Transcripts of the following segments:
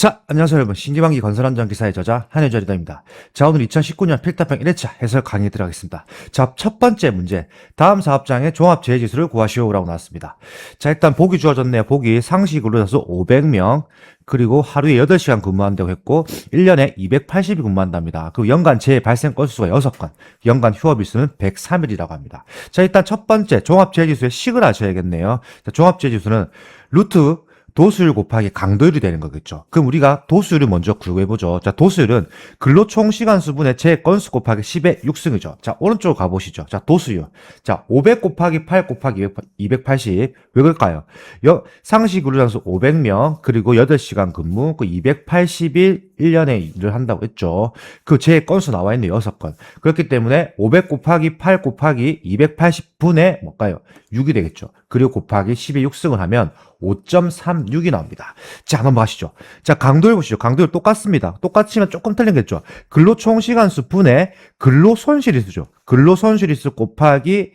자, 안녕하세요 여러분. 신기방기 건설안전 기사의 저자 한혜주 리더입니다. 자, 오늘 2019년 필답형 1회차 해설 강의 들어가겠습니다. 자, 첫 번째 문제. 다음 사업장의 종합재해지수를 구하시오라고 나왔습니다. 자, 일단 보기 주어졌네요. 보기 상시 근로자수 500명, 그리고 하루에 8시간 근무한다고 했고 1년에 280일 근무한답니다. 그리고 연간 재해 발생 건수가 6건, 연간 휴업일수는 103일이라고 합니다. 자, 일단 첫 번째 종합재해지수의 식을 아셔야겠네요. 자, 종합재해지수는 루트 도수율 곱하기 강도율이 되는 거겠죠. 그럼 우리가 도수율을 먼저 구해보죠. 자, 도수율은 근로총시간수분의 재 건수 곱하기 10의 6승이죠. 자, 오른쪽으로 가보시죠. 자, 도수율. 자, 500 곱하기 8 곱하기 280. 왜 그럴까요? 상시 근로장수 500명, 그리고 8시간 근무, 그 280일 1년에 일을 한다고 했죠. 그 재 건수 나와 있는 6건. 그렇기 때문에 500 곱하기 8 곱하기 280분의 뭘까요? 6이 되겠죠. 그리고 곱하기 10의 6승을 하면 5.36이 나옵니다. 자, 넘어가시죠. 자, 강도율 보시죠. 강도율 똑같습니다. 똑같지만 조금 틀린겠죠. 근로총시간수 분의 근로손실일수죠. 근로손실일수 곱하기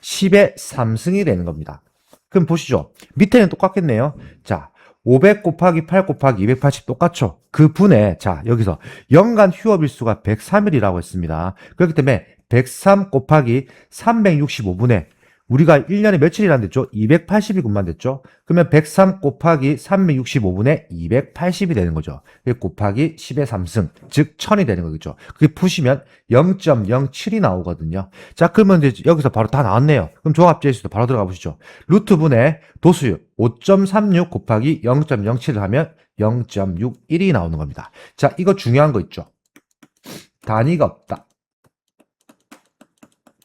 10의 3승이 되는 겁니다. 그럼 보시죠. 밑에는 똑같겠네요. 자, 500 곱하기 8 곱하기 280 똑같죠. 그 분에, 자, 여기서 연간 휴업일수가 103일이라고 했습니다. 그렇기 때문에 103 곱하기 365분에 우리가 1년에 며칠이란 됐죠? 280일 근무만 됐죠? 그러면 103 곱하기 365분의 280이 되는 거죠. 곱하기 10의 3승, 즉 1000이 되는 거겠죠. 그게 푸시면 0.07이 나오거든요. 자, 그러면 이제 여기서 바로 다 나왔네요. 그럼 종합재수도 바로 들어가 보시죠. 루트분의 도수율 5.36 곱하기 0.07을 하면 0.61이 나오는 겁니다. 자, 이거 중요한 거 있죠? 단위가 없다.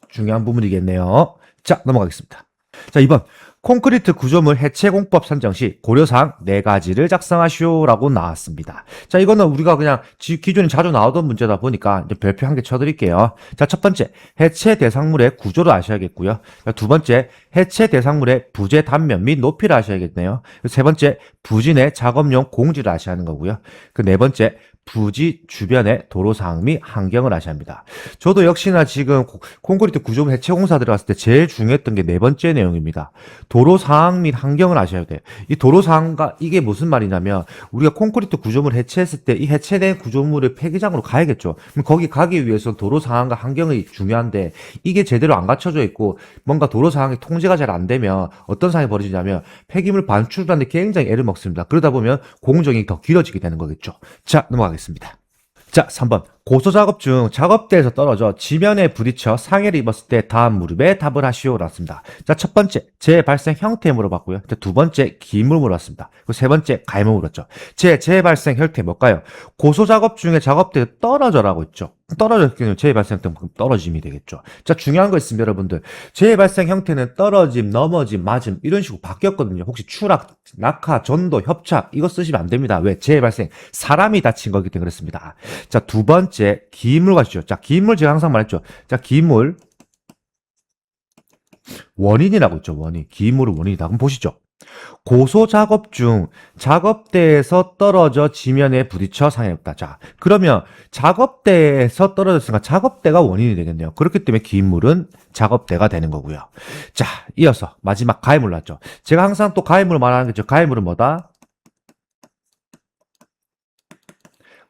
중요한 부분이겠네요. 자, 넘어가겠습니다. 자, 2번. 콘크리트 구조물 해체 공법 선정 시 고려사항 4가지를 작성하시오라고 나왔습니다. 자, 이거는 우리가 그냥 기존에 자주 나오던 문제다 보니까 이제 별표 한 개 쳐드릴게요. 자, 첫 번째, 해체 대상물의 구조를 아셔야겠고요. 자, 두 번째, 해체 대상물의 부재 단면 및 높이를 아셔야겠네요. 세 번째, 부진의 작업용 공지를 아셔야 하는 거고요. 그 네 번째, 부지 주변의 도로상황 및 환경을 아셔야 합니다. 저도 역시나 지금 콘크리트 구조물 해체 공사 들어갔을 때 제일 중요했던 게 네 번째 내용입니다. 도로상황 및 환경을 아셔야 돼요. 이 도로상황과 이게 무슨 말이냐면 우리가 콘크리트 구조물 해체했을 때 이 해체된 구조물을 폐기장으로 가야겠죠. 그럼 거기 가기 위해서 도로상황과 환경이 중요한데 이게 제대로 안 갖춰져 있고 뭔가 도로상황이 통제가 잘 안 되면 어떤 상황이 벌어지냐면 폐기물 반출하는데 굉장히 애를 먹습니다. 그러다 보면 공정이 더 길어지게 되는 거겠죠. 자, 넘어가겠습니다. 자, 3번. 고소작업 중 작업대에서 떨어져 지면에 부딪혀 상해를 입었을 때 다음 무릎에 답을 하시오 라습니다. 자, 첫 번째 재해 발생 형태 물어봤고요. 자, 두 번째 기물 물어봤습니다. 그리고 세 번째 가해물 물었죠. 재해 발생 형태 뭘까요? 고소작업 중에 작업대에 떨어져라고 했죠. 떨어졌기는 재해 발생 형태는 떨어짐이 되겠죠. 자, 중요한 거 있습니다, 여러분들. 재해 발생 형태는 떨어짐, 넘어짐, 맞음 이런 식으로 바뀌었거든요. 혹시 추락, 낙하, 전도, 협착 이거 쓰시면 안 됩니다. 왜? 재해 발생 사람이 다친 거기 때문에 그렇습니다. 자, 두 번째 기물 가시죠. 자, 기물 제가 항상 말했죠. 자, 기물 원인이라고 있죠. 원인. 기물은 원인이다. 그럼 보시죠. 고소 작업 중 작업대에서 떨어져 지면에 부딪혀 상해했다. 자, 그러면 작업대에서 떨어졌으니까 작업대가 원인이 되겠네요. 그렇기 때문에 기물은 작업대가 되는 거고요. 자, 이어서 마지막 가해물 났죠. 제가 항상 또 가해물을 말하는 게 가해물은 뭐다?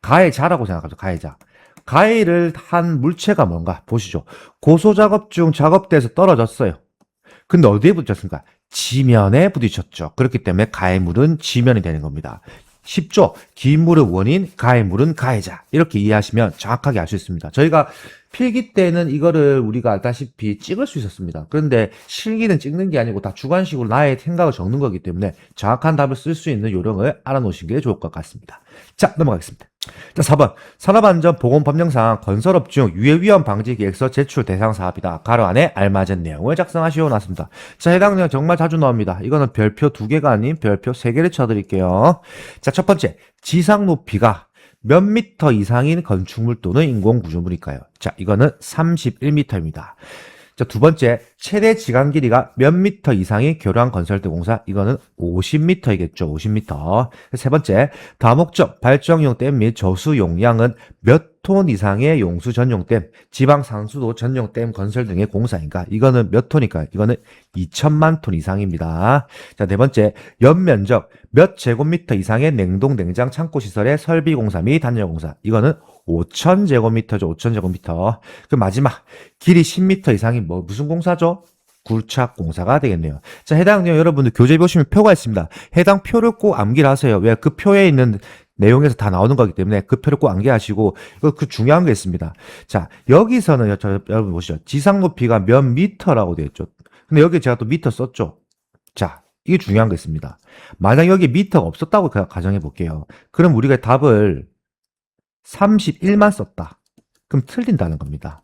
가해자라고 생각하죠. 가해자. 가해를 한 물체가 뭔가 보시죠. 고소작업 중 작업대에서 떨어졌어요. 근데 어디에 부딪혔습니까? 지면에 부딪혔죠. 그렇기 때문에 가해물은 지면이 되는 겁니다. 쉽죠? 기물은 원인, 가해물은 가해자. 이렇게 이해하시면 정확하게 알 수 있습니다. 저희가 필기 때는 이거를 우리가 알다시피 찍을 수 있었습니다. 그런데 실기는 찍는 게 아니고 다 주관식으로 나의 생각을 적는 거기 때문에 정확한 답을 쓸 수 있는 요령을 알아놓으신 게 좋을 것 같습니다. 자, 넘어가겠습니다. 자, 4번. 산업안전보건법령상 건설업 중 유해위험 방지 계획서 제출 대상 사업이다. 가로 안에 알맞은 내용을 작성하시오 나왔습니다. 자, 해당 내용 정말 자주 나옵니다. 이거는 별표 2개가 아닌 별표 3개를 쳐드릴게요. 자, 첫 번째. 지상 높이가 몇 미터 이상인 건축물 또는 인공구조물일까요? 자, 이거는 31m입니다. 자, 두 번째, 최대 지간 길이가 몇 미터 이상의 교량 건설대 공사, 이거는 50m이겠죠. 50m. 세 번째, 다목적 발전용 댐 및 저수 용량은 몇 톤 이상의 용수 전용댐, 지방 상수도 전용댐 건설 등의 공사인가? 이거는 몇 톤일까요? 이거는 2천만 톤 이상입니다. 자, 네 번째, 연면적 몇 제곱미터 이상의 냉동 냉장 창고 시설의 설비 공사 및 단열 공사. 이거는 5,000제곱미터죠. 5,000제곱미터. 그 마지막, 길이 10m 이상이 무슨 공사죠? 굴착 공사가 되겠네요. 자, 해당 내용 여러분들 교재 보시면 표가 있습니다. 해당 표를 꼭 암기를 하세요. 왜? 그 표에 있는 내용에서 다 나오는 거기 때문에 그 표를 꼭 암기하시고, 그 중요한 게 있습니다. 자, 여기서는 여러분 보시죠. 지상 높이가 몇 미터라고 되어 있죠. 근데 여기 제가 또 미터 썼죠. 자, 이게 중요한 게 있습니다. 만약 여기 미터가 없었다고 가정해 볼게요. 그럼 우리가 답을 31만 썼다. 그럼 틀린다는 겁니다.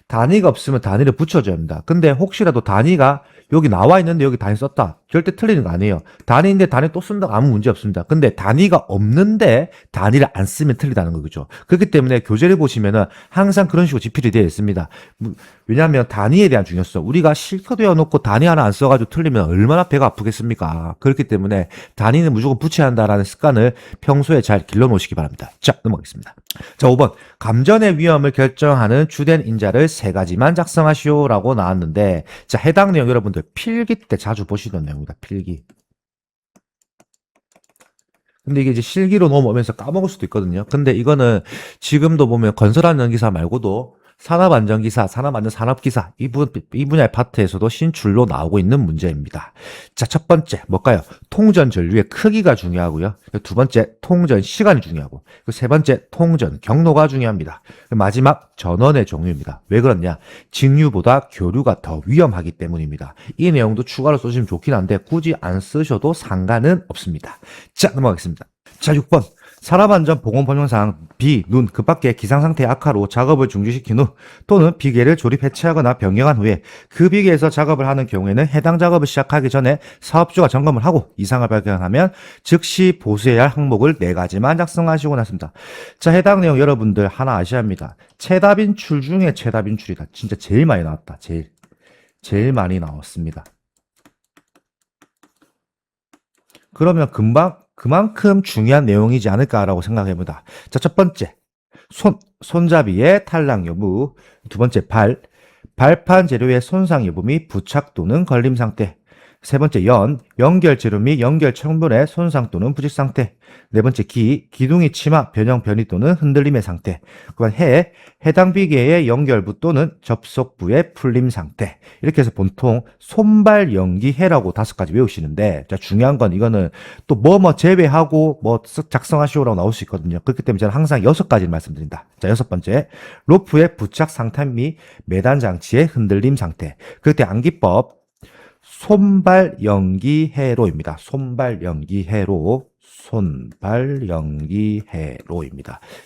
단위가 없으면 단위를 붙여줘야 합니다. 근데 혹시라도 단위가 여기 나와 있는데 여기 단위 썼다. 절대 틀리는 거 아니에요. 단위인데 단위 또 쓴다고 아무 문제 없습니다. 근데 단위가 없는데 단위를 안 쓰면 틀리다는 거죠. 그렇기 때문에 교재를 보시면은 항상 그런 식으로 지필이 되어 있습니다. 왜냐하면 단위에 대한 중요성. 우리가 실컷 외워놓고 단위 하나 안 써가지고 틀리면 얼마나 배가 아프겠습니까? 그렇기 때문에 단위는 무조건 붙여야 한다라는 습관을 평소에 잘 길러놓으시기 바랍니다. 자, 넘어가겠습니다. 자, 5번. 감전의 위험을 결정하는 주된 인자를 3가지만 작성하시오라고 나왔는데, 자, 해당 내용 여러분들 필기 때 자주 보시던 내용입니다. 필기. 근데 이게 이제 실기로 넘어오면서 까먹을 수도 있거든요. 근데 이거는 지금도 보면 건설안전기사 말고도 산업안전기사, 산업기사 이 분야의 파트에서도 신출로 나오고 있는 문제입니다. 자, 첫 번째 뭘까요? 통전 전류의 크기가 중요하고요. 두 번째 통전 시간이 중요하고, 세 번째 통전 경로가 중요합니다. 마지막 전원의 종류입니다. 왜 그렇냐? 직류보다 교류가 더 위험하기 때문입니다. 이 내용도 추가로 써주시면 좋긴 한데 굳이 안 쓰셔도 상관은 없습니다. 자, 넘어가겠습니다. 자, 6번. 산업안전보건법령상 비, 눈, 그 밖의 기상상태 악화로 작업을 중지시킨 후 또는 비계를 조립 해체하거나 변경한 후에 그 비계에서 작업을 하는 경우에는 해당 작업을 시작하기 전에 사업주가 점검을 하고 이상을 발견하면 즉시 보수해야 할 항목을 4가지만 작성하시고 났습니다. 자, 해당 내용 여러분들 하나 아셔야 합니다. 최다빈출 중에 최다빈출이다. 진짜 제일 많이 나왔다. 제일 많이 나왔습니다. 그러면 그만큼 중요한 내용이지 않을까라고 생각해봅니다. 자, 첫 번째, 손잡이의 탈락 여부. 두 번째, 발판 재료의 손상 여부 및 부착 또는 걸림 상태. 세 번째, 연결 재료 및 연결 청분의 손상 또는 부직 상태. 네 번째, 기둥이 치마, 변형, 변이 또는 흔들림의 상태. 그건 해당 비계의 연결부 또는 접속부의 풀림 상태. 이렇게 해서 보통 손발 연기해라고 5가지 외우시는데, 자, 중요한 건 이거는 또 제외하고 작성하시오라고 나올 수 있거든요. 그렇기 때문에 저는 항상 6가지를 말씀드린다. 자, 6번째, 로프의 부착 상태 및 매단 장치의 흔들림 상태. 그때 암기법 손발 연기해로입니다. 손발 연기해로입니다.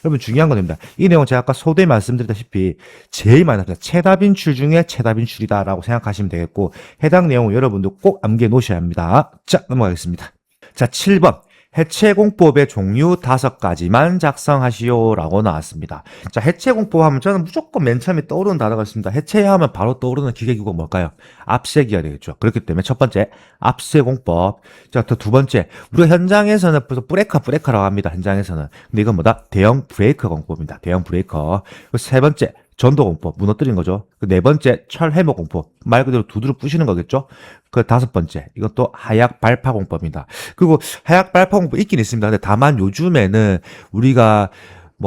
여러분 중요한 겁니다. 이 내용 제가 아까 소대에 말씀드렸다시피 제일 많이 나옵니다. 최다빈출 중에 최다빈출이다라고 생각하시면 되겠고, 해당 내용을 여러분도 꼭 암기해 놓으셔야 합니다. 자, 넘어가겠습니다. 자, 7번. 해체공법의 종류 5가지만 작성하시오라고 나왔습니다. 자, 해체공법 하면 저는 무조건 맨 처음에 떠오르는 단어가 있습니다. 해체하면 바로 떠오르는 기계기구가 뭘까요? 압쇄기가 되겠죠. 그렇기 때문에 첫 번째, 압쇄공법. 자, 또 두 번째, 우리가 현장에서는 브레이커라고 합니다. 현장에서는. 근데 이건 뭐다? 대형 브레이커 공법입니다. 대형 브레이커. 세 번째, 전도공법, 무너뜨린 거죠. 그 네 번째, 철해모공법, 말 그대로 두드러 부시는 거겠죠. 그 5번째, 이것도 하약 발파공법입니다. 그리고 하약 발파공법 있긴 있습니다. 근데 다만 요즘에는 우리가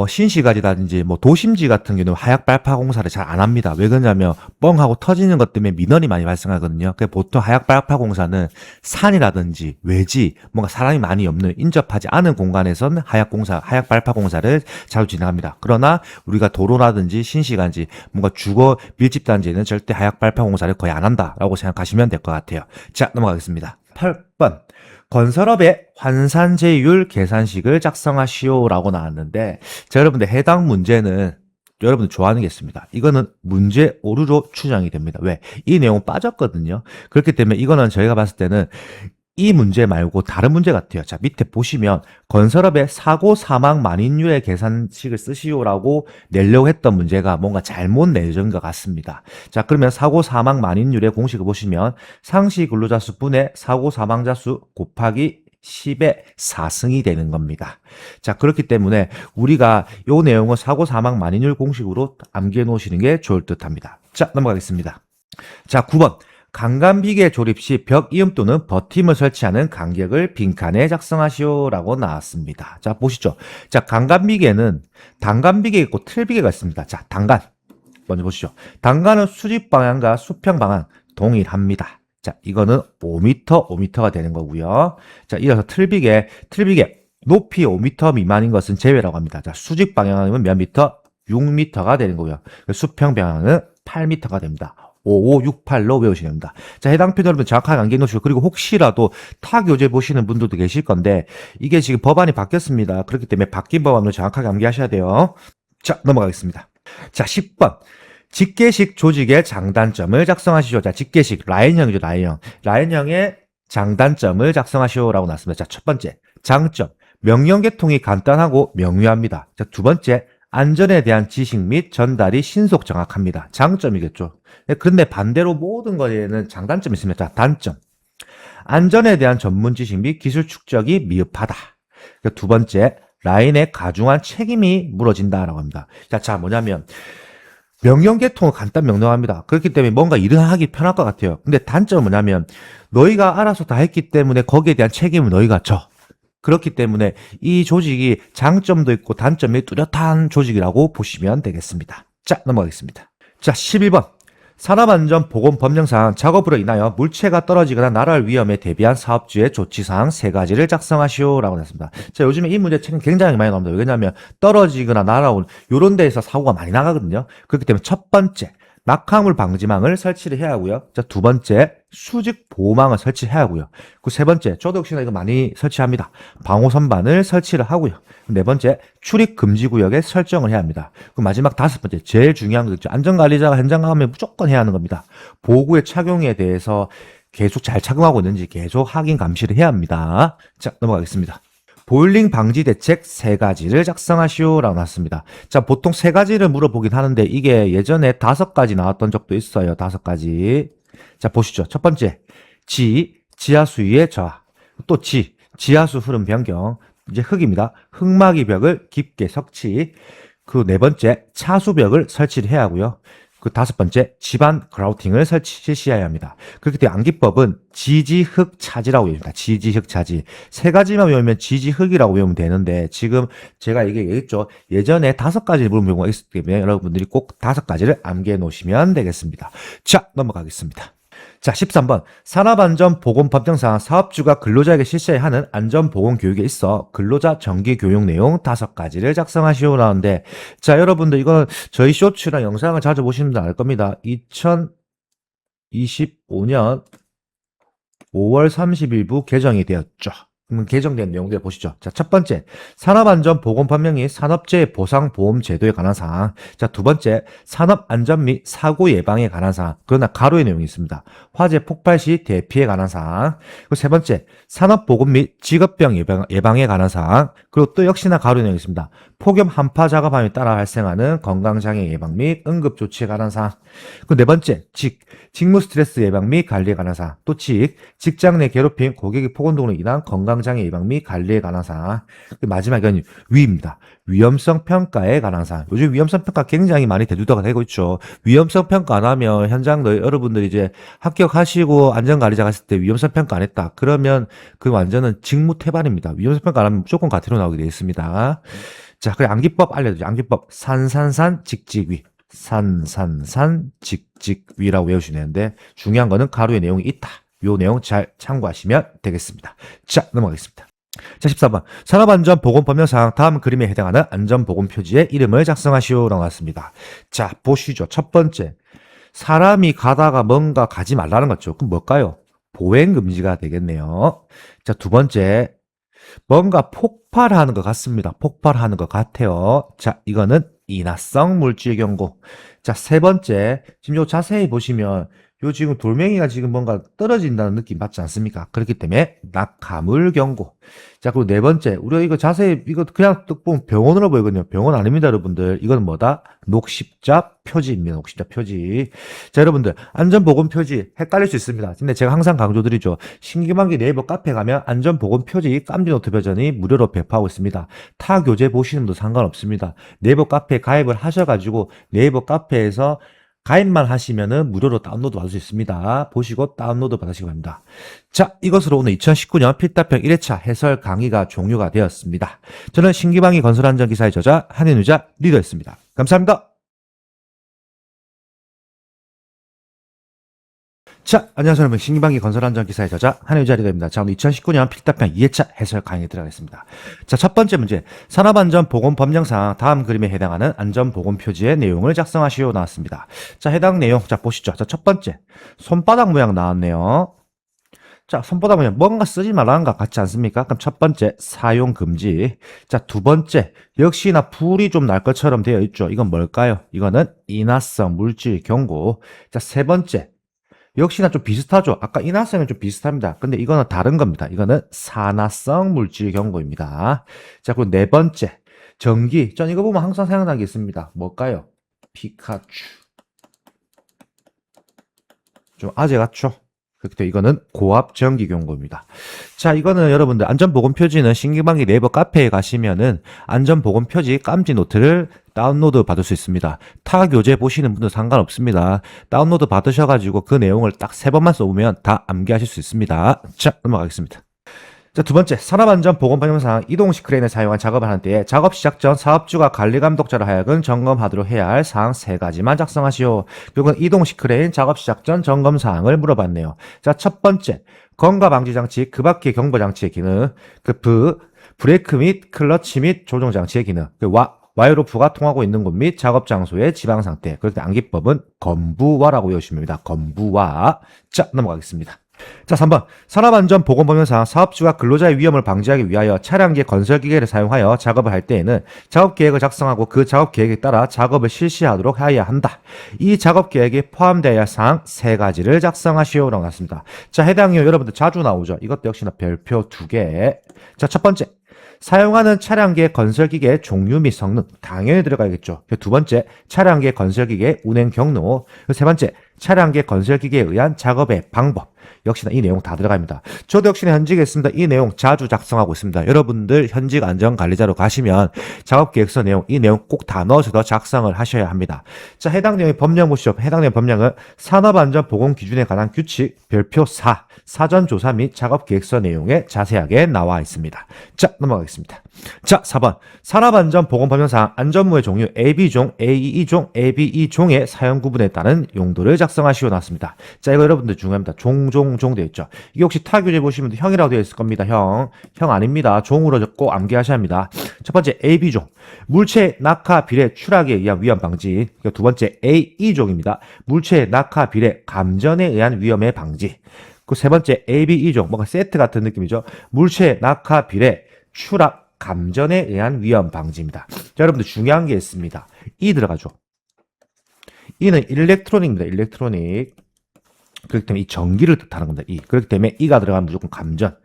신시가지라든지 도심지 같은 경우는 하약 발파 공사를 잘 안 합니다. 왜 그러냐면 뻥하고 터지는 것 때문에 민원이 많이 발생하거든요. 그래서 보통 하약 발파 공사는 산이라든지 외지, 뭔가 사람이 많이 없는 인접하지 않은 공간에서는 하약 발파 공사를 자주 진행합니다. 그러나 우리가 도로라든지 신시가지, 뭔가 주거 밀집 단지에는 절대 하약 발파 공사를 거의 안 한다라고 생각하시면 될 것 같아요. 자, 넘어가겠습니다. 8번. 건설업의 환산제율 계산식을 작성하시오라고 나왔는데, 자, 여러분들 해당 문제는 여러분들 좋아하는 게 있습니다. 이거는 문제 오류로 추정이 됩니다. 왜? 이 내용 빠졌거든요. 그렇기 때문에 이거는 저희가 봤을 때는 이 문제 말고 다른 문제 같아요. 자, 밑에 보시면 건설업의 사고 사망 만인율의 계산식을 쓰시오라고 내려고 했던 문제가 뭔가 잘못 내준 것 같습니다. 자, 그러면 사고 사망 만인율의 공식을 보시면 상시 근로자 수 분의 사고 사망자 수 곱하기 10의 4승이 되는 겁니다. 자, 그렇기 때문에 우리가 요 내용을 사고 사망 만인율 공식으로 암기해 놓으시는 게 좋을 듯 합니다. 자, 넘어가겠습니다. 자, 9번. 강간비계 조립 시 벽 이음 또는 버팀을 설치하는 간격을 빈칸에 작성하시오라고 나왔습니다. 자, 보시죠. 자, 강간비계는 단간비계 있고 틀비계가 있습니다. 자, 단간. 먼저 보시죠. 단간은 수직 방향과 수평 방향 동일합니다. 자, 이거는 5m, 5m가 되는 거고요. 자, 이어서 틀비계 높이 5m 미만인 것은 제외라고 합니다. 자, 수직 방향은 몇 미터? 6m가 되는 거고요. 수평 방향은 8m가 됩니다. 5568로 외우시면 됩니다. 자, 해당 표현 여러분 정확하게 암기해 놓으시고, 그리고 혹시라도 타 교재 보시는 분들도 계실 건데, 이게 지금 법안이 바뀌었습니다. 그렇기 때문에 바뀐 법안을 정확하게 암기하셔야 돼요. 자, 넘어가겠습니다. 자, 10번. 직계식 조직의 장단점을 작성하시오. 자, 직계식, 라인형이죠, 라인형. 라인형의 장단점을 작성하시오라고 나왔습니다. 자, 첫 번째, 장점. 명령 계통이 간단하고 명료합니다. 자, 두 번째, 안전에 대한 지식 및 전달이 신속 정확합니다. 장점이겠죠. 그런데 반대로 모든 거에는 장단점이 있습니다. 자, 단점. 안전에 대한 전문 지식 및 기술 축적이 미흡하다. 두 번째, 라인의 가중한 책임이 물어진다라고 합니다. 자, 뭐냐면 명령 계통은 간단 명료합니다. 그렇기 때문에 뭔가 일을 하기 편할 것 같아요. 근데 단점은 뭐냐면 너희가 알아서 다 했기 때문에 거기에 대한 책임을 너희가 져. 그렇기 때문에 이 조직이 장점도 있고 단점이 뚜렷한 조직이라고 보시면 되겠습니다. 자, 넘어가겠습니다. 자, 11번. 산업안전보건법령상 작업으로 인하여 물체가 떨어지거나 나랄 위험에 대비한 사업주의 조치사항 3가지를 작성하시오라고 했습니다. 자, 요즘에 이 문제 책은 굉장히 많이 나옵니다. 왜냐하면 떨어지거나 날아온 이런 데에서 사고가 많이 나가거든요. 그렇기 때문에 첫 번째, 낙하물 방지망을 설치를 해야 하고요. 자, 두 번째, 수직 보호망을 설치해야 하고요. 그 세 번째, 저도 역시나 이거 많이 설치합니다. 방호선반을 설치를 하고요. 네 번째, 출입 금지 구역에 설정을 해야 합니다. 그 마지막 다섯 번째, 제일 중요한 거 있죠. 안전관리자가 현장 가면 무조건 해야 하는 겁니다. 보호구의 착용에 대해서 계속 잘 착용하고 있는지 계속 확인 감시를 해야 합니다. 자, 넘어가겠습니다. 보일링 방지 대책 3가지를 작성하시오라고 나왔습니다. 자, 보통 3가지를 물어보긴 하는데 이게 예전에 5가지 나왔던 적도 있어요. 5가지. 자, 보시죠. 첫 번째, 지하 수위의 저하. 또 지하수 흐름 변경. 이제 흙입니다. 흙막이 벽을 깊게 석치. 그 네 번째, 차수벽을 설치를 해야 하고요. 그 다섯 번째, 집안 그라우팅을 실시해야 합니다. 그렇기 때문에 암기법은 지지흙차지라고 외웁니다. 지지흙차지. 3가지만 외우면 지지흙이라고 외우면 되는데, 지금 제가 얘기했죠. 예전에 5가지를 물은 경우가 있었기 때문에 여러분들이 꼭 5가지를 암기해 놓으시면 되겠습니다. 자, 넘어가겠습니다. 자, 13번. 산업안전보건법령상 사업주가 근로자에게 실시해야 하는 안전보건교육에 있어 근로자 정기교육 내용 5가지를 작성하시오라는데, 자, 여러분들 이건 저희 쇼츠랑 영상을 자주 보시는 분들 알 겁니다. 2025년 5월 30일부 개정이 되었죠. 그럼 개정된 내용들 보시죠. 자, 첫 번째, 산업안전보건법령이 산업재해 보상보험 제도에 관한 사항. 자, 두 번째, 산업안전 및 사고 예방에 관한 사항. 그러나 가로의 내용이 있습니다. 화재 폭발 시 대피에 관한 사항. 그리고 세 번째, 산업보건 및 직업병 예방에 관한 사항. 그리고 또 역시나 가로의 내용이 있습니다. 폭염 한파 작업함에 따라 발생하는 건강장애 예방 및 응급조치에 관한 사항. 그 네 번째, 직무 스트레스 예방 및 관리에 관한 사항. 또 직장 내 괴롭힘, 고객의 폭언 등으로 인한 건강장애 예방 및 관리에 관한 사항. 마지막은 위입니다. 위험성 평가에 관한 사항. 요즘 위험성 평가 굉장히 많이 대두가 되고 있죠. 위험성 평가 안 하면 현장 여러분들이 이제 합격하시고 안전관리자 갔을 때 위험성 평가 안 했다. 그러면 그 완전은 직무 퇴반입니다. 위험성 평가 안 하면 무조건 과태료 나오게 되어 있습니다. 자, 그래 암기법 알려드리죠. 암기법 산산산 직직위. 산산산 직직위라고 외우시면 되는데 중요한 거는 가로의 내용이 있다. 요 내용 잘 참고하시면 되겠습니다. 자, 넘어가겠습니다. 자, 14번. 산업안전보건법령상 다음 그림에 해당하는 안전보건표지의 이름을 작성하시오라고 나왔습니다. 자, 보시죠. 첫 번째. 사람이 가다가 뭔가 가지 말라는 거죠. 그럼 뭘까요? 보행금지가 되겠네요. 자, 두 번째. 뭔가 폭발하는 것 같습니다. 폭발하는 것 같아요. 자, 이거는 인화성 물질 경고. 자, 세 번째. 지금 요 자세히 보시면 요 지금 돌멩이가 지금 뭔가 떨어진다는 느낌 받지 않습니까? 그렇기 때문에 낙하물 경고. 자, 그리고 네 번째, 우리가 이거 자세히 이거 그냥 딱 보면 병원으로 보이거든요. 병원 아닙니다, 여러분들. 이건 뭐다? 녹십자 표지입니다. 녹십자 표지. 자, 여러분들 안전보건 표지 헷갈릴 수 있습니다. 근데 제가 항상 강조드리죠. 신기방기 네이버 카페 가면 안전보건 표지 깜지노트 버전이 무료로 배포하고 있습니다. 타 교재 보시는 분도 상관없습니다. 네이버 카페 가입을 하셔가지고 네이버 카페에서 가입만 하시면은 무료로 다운로드 받을 수 있습니다. 보시고 다운로드 받으시기 바랍니다. 자, 이것으로 오늘 2019년 필답형 1회차 해설 강의가 종료가 되었습니다. 저는 신기방위 건설안전기사의 저자 한현우자 리더였습니다. 감사합니다. 자, 안녕하세요 여러분. 신기방위 건설안전기사의 저자 한효자 리더입니다. 자, 오늘 2019년 필답형 2회차 해설 강의에 들어가겠습니다. 자, 첫 번째 문제. 산업안전보건법령상 다음 그림에 해당하는 안전보건표지의 내용을 작성하시오 나왔습니다. 자, 해당 내용 자 보시죠. 자, 첫 번째. 손바닥 모양 나왔네요. 자, 손바닥 모양 뭔가 쓰지 말라는 것 같지 않습니까? 그럼 첫 번째 사용 금지. 자, 두 번째 역시나 불이 좀 날 것처럼 되어 있죠. 이건 뭘까요? 이거는 인화성 물질 경고. 자, 세 번째 역시나 좀 비슷하죠. 아까 인화성은 좀 비슷합니다. 근데 이거는 다른 겁니다. 이거는 산화성 물질 경고입니다. 자, 그리고 네 번째 전기. 전 이거 보면 항상 생각나는 게 있습니다. 뭘까요? 피카츄. 좀 아재 같죠? 그렇기 때문에 이거는 고압 전기 경고입니다. 자, 이거는 여러분들 안전보건 표지는 신기방위 네이버 카페에 가시면은 안전보건 표지 깜지 노트를 다운로드 받을 수 있습니다. 타 교재 보시는 분들 상관없습니다. 다운로드 받으셔가지고 그 내용을 딱 3번만 써보면 다 암기하실 수 있습니다. 자, 넘어가겠습니다. 자, 두 번째, 산업안전보건법령상 이동식 크레인을 사용한 작업을 하는 때에 작업 시작 전 사업주가 관리감독자로 하여금 점검하도록 해야 할 사항 3가지만 작성하시오. 이건 이동식 크레인 작업 시작 전 점검 사항을 물어봤네요. 자, 첫 번째, 건과방지장치, 그 밖의 경보장치의 기능, 브레이크 및 클러치 및 조종장치의 기능, 와이어로프가 통하고 있는 곳 및 작업 장소의 지방 상태. 그럴 때 암기법은 건부와라고 외우시면 됩니다. 건부와. 자, 넘어가겠습니다. 자, 3번. 산업안전보건법령상 사업주가 근로자의 위험을 방지하기 위하여 차량계 건설기계를 사용하여 작업을 할 때에는 작업계획을 작성하고 그 작업계획에 따라 작업을 실시하도록 해야 한다. 이 작업계획에 포함되어야 할 사항 3가지를 작성하시오라고 나왔습니다. 자, 해당 내용 여러분들 자주 나오죠. 이것도 역시나 별표 2개. 자, 첫 번째. 사용하는 차량계 건설기계 종류 및 성능 당연히 들어가야겠죠. 두 번째, 차량계 건설기계 운행 경로. 세 번째, 차량계 건설기계에 의한 작업의 방법. 역시나 이 내용 다 들어갑니다. 저도 역시나 현직에 있습니다. 이 내용 자주 작성하고 있습니다. 여러분들 현직 안전관리자로 가시면 작업계획서 내용, 이 내용 꼭 다 넣어서 작성을 하셔야 합니다. 자, 해당 내용의 법령 보시죠. 해당 내용 법령은 산업안전보건기준에 관한 규칙 별표 4, 사전조사 및 작업계획서 내용에 자세하게 나와 있습니다. 자, 넘어가겠습니다. 자, 4번. 산업안전보건법령상 안전무의 종류 AB종, AE종, ABE종의 사용 구분에 따른 용도를 작성하시오 나왔습니다. 자, 이거 여러분들 중요합니다. 종 되어 있죠. 이게 혹시 타 교재 보시면 형이라고 되어 있을 겁니다. 형 아닙니다. 종으로 꼭 암기하셔야 합니다. 첫 번째 AB종. 물체 낙하 비례 추락에 의한 위험 방지. 두 번째 AE종입니다. 물체 낙하 비례 감전에 의한 위험의 방지. 그 세 번째 ABE종. 뭔가 세트 같은 느낌이죠. 물체 낙하 비례 추락 감전에 의한 위험 방지입니다. 자, 여러분들 중요한 게 있습니다. E 들어가죠. E는 일렉트로닉입니다. 일렉트로닉. 그렇기 때문에 이 전기를 뜻하는 겁니다. E. 그렇기 때문에 E가 들어가면 무조건 감전.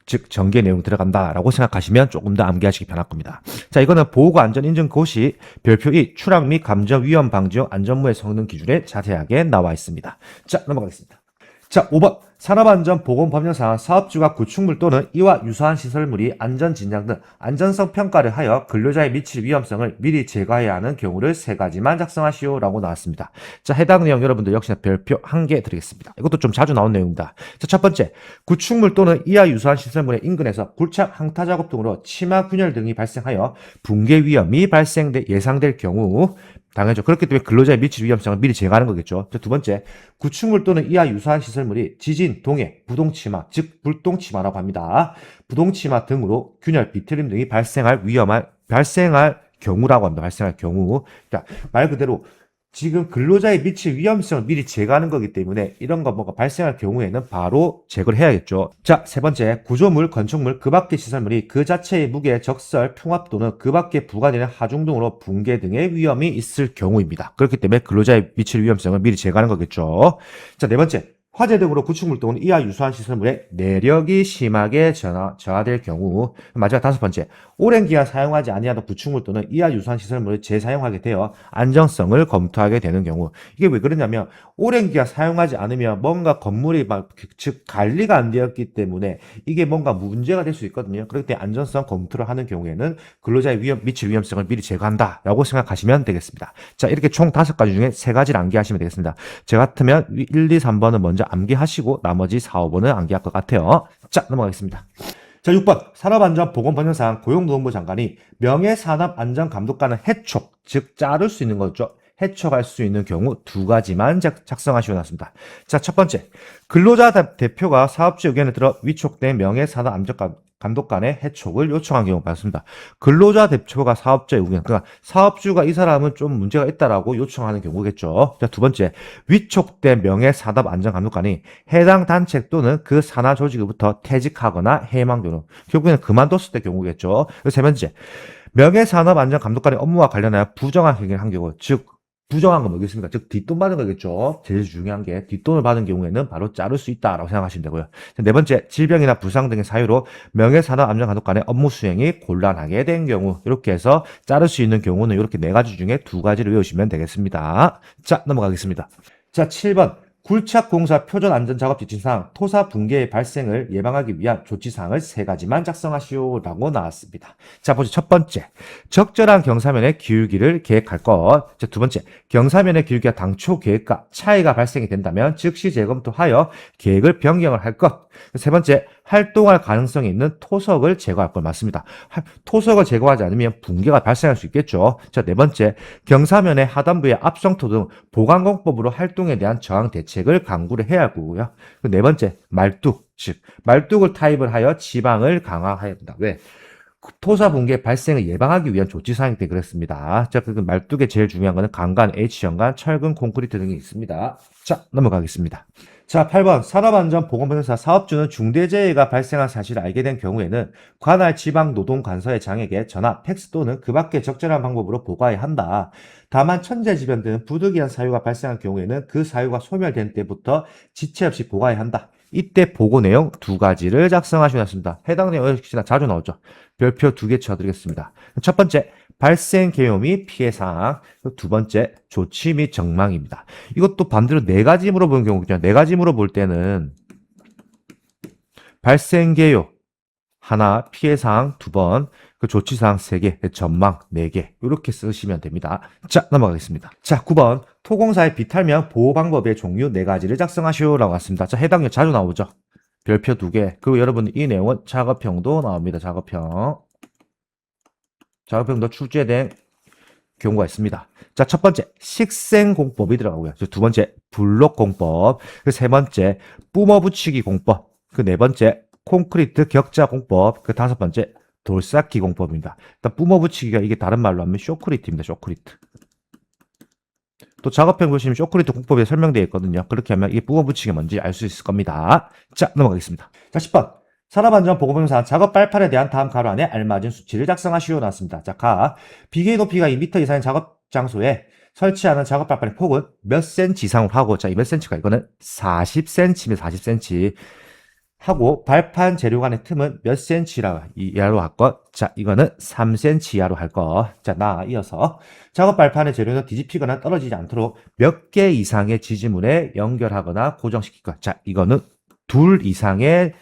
즉 전기의 내용이 들어간다라고 생각하시면 조금 더 암기하시기 편할 겁니다. 자, 이거는 보호안전인증고시 별표 2 추락 및 감전 위험 방지용 안전무의 성능 기준에 자세하게 나와 있습니다. 자, 넘어가겠습니다. 자, 5번. 산업안전보건법령상 사업주가 구축물 또는 이와 유사한 시설물이 안전진작 등 안전성 평가를 하여 근로자에 미칠 위험성을 미리 제거해야 하는 경우를 3가지만 작성하시오라고 나왔습니다. 자, 해당 내용 여러분들 역시나 별표 1개 드리겠습니다. 이것도 좀 자주 나온 내용입니다. 자, 첫 번째. 구축물 또는 이와 유사한 시설물의 인근에서 굴착, 항타 작업 등으로 치마, 균열 등이 발생하여 붕괴 위험이 예상될 경우 당연하죠. 그렇기 때문에 근로자에 미칠 위험성을 미리 제거하는 거겠죠. 두 번째, 구축물 또는 이와 유사한 시설물이 지진, 동해, 부동치마, 즉 불똥치마라고 합니다. 부동치마 등으로 균열, 비틀림 등이 발생할 경우라고 합니다. 발생할 경우. 그러니까 말 그대로 지금 근로자에 미칠 위험성을 미리 제거하는 거기 때문에 이런 거 뭐가 발생할 경우에는 바로 제거를 해야겠죠. 자, 세 번째, 구조물, 건축물, 그 밖의 시설물이 그 자체의 무게, 적설, 풍압 또는 그 밖에 부가되는 하중 등으로 붕괴 등의 위험이 있을 경우입니다. 그렇기 때문에 근로자에 미칠 위험성을 미리 제거하는 거겠죠. 자, 네 번째, 화재 등으로 구축물 또는 이와 유사한 시설물의 내력이 심하게 저하될 경우. 마지막 다섯 번째, 오랜 기간 사용하지 아니하던 구축물 또는 이와 유사한 시설물을 재사용하게 되어 안정성을 검토하게 되는 경우. 이게 왜 그러냐면 오랜 기간 사용하지 않으면 뭔가 건물이 즉 관리가 안 되었기 때문에 이게 뭔가 문제가 될 수 있거든요. 그렇기 때문에 안전성 검토를 하는 경우에는 근로자의 미칠 위험성을 미리 제거한다라고 생각하시면 되겠습니다. 자, 이렇게 총 5가지 중에 3가지를 암기하시면 되겠습니다. 저 같으면 1, 2, 3번은 먼저 암기하시고 나머지 4, 5번은 암기할 것 같아요. 자, 넘어가겠습니다. 자, 6번. 산업안전보건법령상 고용노동부 장관이 명예산업안전감독관은 해촉, 즉 자를 수 있는 거죠. 해촉할 수 있는 경우 2가지만 작성하시고 났습니다. 자, 첫 번째. 근로자 대표가 사업주 의견에 들어 위촉된 명예산업안전감독관의 해촉을 요청한 경우 봤습니다. 근로자 대표가 사업자의 의견, 그러니까 사업주가 이 사람은 좀 문제가 있다라고 요청하는 경우겠죠. 자, 두 번째. 위촉된 명예산업안전감독관이 해당 단체 또는 그 산하 조직으로부터 퇴직하거나 해임한 경우, 결국에는 그만뒀을 때 경우겠죠. 세 번째. 명예산업안전감독관의 업무와 관련하여 부정한 행위를 한 경우, 즉 부정한 건 뭐겠습니까? 즉 뒷돈 받은 거겠죠. 제일 중요한 게 뒷돈을 받은 경우에는 바로 자를 수 있다라고 생각하시면 되고요. 네 번째, 질병이나 부상 등의 사유로 명예산업안전감독관의 업무 수행이 곤란하게 된 경우, 이렇게 해서 자를 수 있는 경우는 이렇게 4가지 중에 2가지를 외우시면 되겠습니다. 자, 넘어가겠습니다. 자, 7번. 굴착공사 표준안전작업 지침상 토사 붕괴의 발생을 예방하기 위한 조치사항을 3가지만 작성하시오라고 나왔습니다. 자, 보죠. 첫 번째, 적절한 경사면의 기울기를 계획할 것. 자, 두 번째, 경사면의 기울기가 당초 계획과 차이가 발생이 된다면 즉시 재검토하여 계획을 변경을 할 것. 세 번째, 활동할 가능성이 있는 토석을 제거할 것. 맞습니다. 토석을 제거하지 않으면 붕괴가 발생할 수 있겠죠. 자, 네 번째, 경사면의 하단부의 압성토 등 보강공법으로 활동에 대한 저항 대책을 강구를 해야 하고요. 네 번째, 말뚝, 즉 말뚝을 타입을 하여 지방을 강화해야 된다. 왜? 토사 붕괴 발생을 예방하기 위한 조치사항이 때 그랬습니다. 자, 그 말뚝에 제일 중요한 거는 강간, H연간, 철근, 콘크리트 등이 있습니다. 자, 넘어가겠습니다. 자, 8번. 산업안전보건법령상 사업주는 중대재해가 발생한 사실을 알게 된 경우에는 관할 지방노동관서의 장에게 전화, 팩스 또는 그 밖의 적절한 방법으로 보고해야 한다. 다만 천재지변 등 부득이한 사유가 발생한 경우에는 그 사유가 소멸된 때부터 지체 없이 보고해야 한다. 이때 보고 내용 2가지를 작성하시겠습니다. 해당 내용 역시나 자주 나오죠. 별표 2개 쳐드리겠습니다. 첫 번째, 발생 개요 및 피해사항. 두 번째, 조치 및 정망입니다. 이것도 반대로 4가지 물어보는 경우겠죠. 4가지 물어볼 때는 발생 개요 하나, 피해사항 2번, 그 조치사항 3개, 전망 4개 이렇게 쓰시면 됩니다. 자, 넘어가겠습니다. 자, 9번. 토공사의 비탈면 보호 방법의 종류 4가지를 작성하시오라고 했습니다. 자, 해당 내용 자주 나오죠. 별표 2개. 그리고 여러분 이 내용은 작업형도 나옵니다. 작업형도 출제된 경우가 있습니다. 자, 첫 번째, 식생공법이 들어가고요. 두 번째, 블록공법. 그 세 번째, 뿜어붙이기 공법. 그 네 번째, 콘크리트 격자공법. 그 5번째, 돌쌓기 공법입니다. 일단 뿜어붙이기가 이게 다른 말로 하면 쇼크리트입니다. 쇼크리트. 또 작업형 보시면 쇼크리트 공법에 설명되어 있거든요. 그렇게 하면 이게 뿜어붙이기가 뭔지 알 수 있을 겁니다. 자, 넘어가겠습니다. 자, 10번. 산업안전보건법령상 작업 발판에 대한 다음 가로 안에 알맞은 수치를 작성하시오 나왔습니다. 자, 가. 비계 높이가 2m 이상의 작업 장소에 설치하는 작업 발판의 폭은 몇 cm 이상으로 하고, 자, 이 몇 cm가 이거는 40cm입니다. 40cm. 하고 발판 재료 간의 틈은 몇 cm 이하로 할 것. 자, 이거는 3cm 이하로 할 것. 자, 이어서 작업 발판의 재료는 뒤집히거나 떨어지지 않도록 몇 개 이상의 지지물에 연결하거나 고정시킬 것. 자, 이거는 2 이상의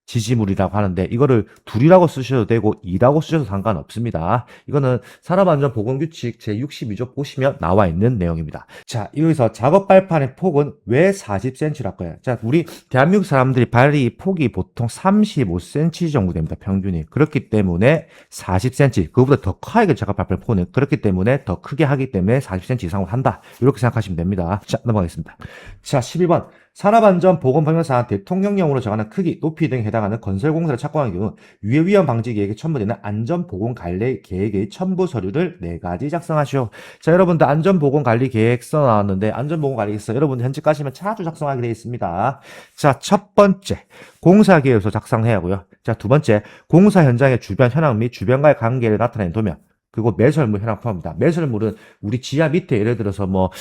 지지물이라고 하는데 이거를 2이라고 쓰셔도 되고 2라고 쓰셔도 상관없습니다. 이거는 산업안전보건규칙 제62조 보시면 나와 있는 내용입니다. 자, 여기서 작업 발판의 폭은 왜 40cm라고 해요? 자, 우리 대한민국 사람들이 발이 폭이 보통 35cm 정도 됩니다. 평균이. 그렇기 때문에 40cm, 그거보다 더 커야 작업 발판의 폭은 그렇기 때문에 더 크게 하기 때문에 40cm 이상으로 한다. 이렇게 생각하시면 됩니다. 자, 넘어가겠습니다. 자, 11번. 산업안전보건방역사항 대통령령으로 정하는 크기, 높이 등에 해당하는 건설공사를 착공하는 경우 유해 위험 방지 계획에 첨부되는 안전보건관리 계획의 첨부 서류를 4가지 작성하시오. 자, 여러분들 안전보건관리 계획서 나왔는데 안전보건관리계획서 여러분들 현직 가시면 자주 작성하게 되어 있습니다. 자, 첫 번째 공사계획서 작성해야 하고요. 자, 두 번째 공사 현장의 주변 현황 및 주변과의 관계를 나타내는 도면. 그리고 매설물 현황 포함합니다. 매설물은 우리 지하 밑에 예를 들어서 뭐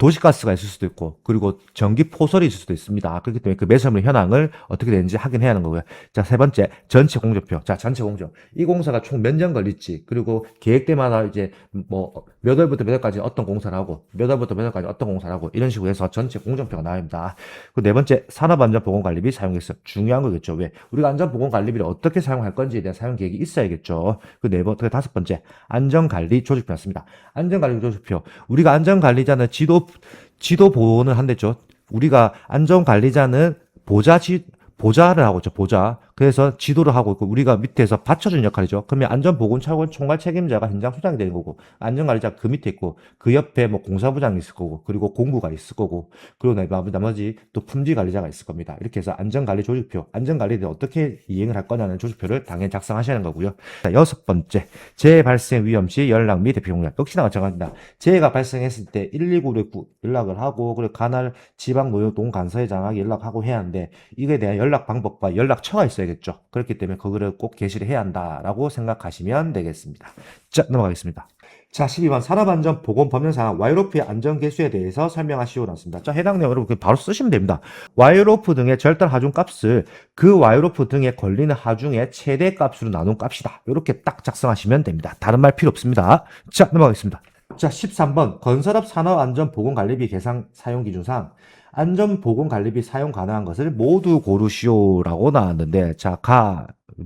도시가스가 있을 수도 있고, 그리고 전기 포설이 있을 수도 있습니다. 그렇기 때문에 그 매설물 현황을 어떻게 되는지 확인해야 하는 거고요. 자, 세 번째, 전체 공정표. 자, 전체 공정. 이 공사가 총 몇 년 걸릴지, 그리고 계획 때마다 이제 뭐 몇 월부터 몇 월까지 어떤 공사를 하고, 몇 월부터 몇 월까지 어떤 공사를 하고, 이런 식으로 해서 전체 공정표가 나옵니다. 그 네 번째, 산업안전보건관리비 사용계획서. 중요한 거겠죠. 왜? 우리가 안전보건관리비를 어떻게 사용할 건지에 대한 사용 계획이 있어야겠죠. 그 다섯 번째, 안전관리 조직표였습니다. 안전관리 조직표. 우리가 안전관리자는 지도 보호는 한댔죠. 우리가 안전관리자는 보좌를 하고 있죠. 보좌. 그래서 지도를 하고 있고, 우리가 밑에서 받쳐주는 역할이죠. 그러면 안전보건차원 총괄 책임자가 현장 소장이 되는 거고, 안전관리자가 그 밑에 있고, 그 옆에 뭐 공사부장이 있을 거고, 그리고 공부가 있을 거고, 그리고 나머지 또 품질관리자가 있을 겁니다. 이렇게 해서 안전관리 조직표, 안전관리를 어떻게 이행을 할 거냐는 조직표를 당연히 작성하셔야 하는 거고요. 자, 여섯 번째, 재해 발생 위험 시 연락 및 대피 공약. 역시나 마찬가지입니다. 재해가 발생했을 때 119에 연락을 하고, 그리고 관할 지방노동간서회장에게 연락하고 해야 하는데, 이거에 대한 연락 방법과 연락처가 있어야겠죠. 그렇기 때문에 그거를 꼭 게시를 해야 한다라고 생각하시면 되겠습니다. 자, 넘어가겠습니다. 자, 12번 산업안전보건법령상 와이로프의 안전계수에 대해서 설명하시오. 나왔습니다. 자, 해당 내용 여러분 바로 쓰시면 됩니다. 와이로프 등의 절단 하중 값을 그 와이로프 등에 걸리는 하중의 최대 값으로 나눈 값이다. 이렇게 딱 작성하시면 됩니다. 다른 말 필요 없습니다. 자, 넘어가겠습니다. 자, 13번 건설업 산업안전보건관리비 계산 사용기준상 안전보건관리비 사용 가능한 것을 모두 고르시오라고 나왔는데, 자,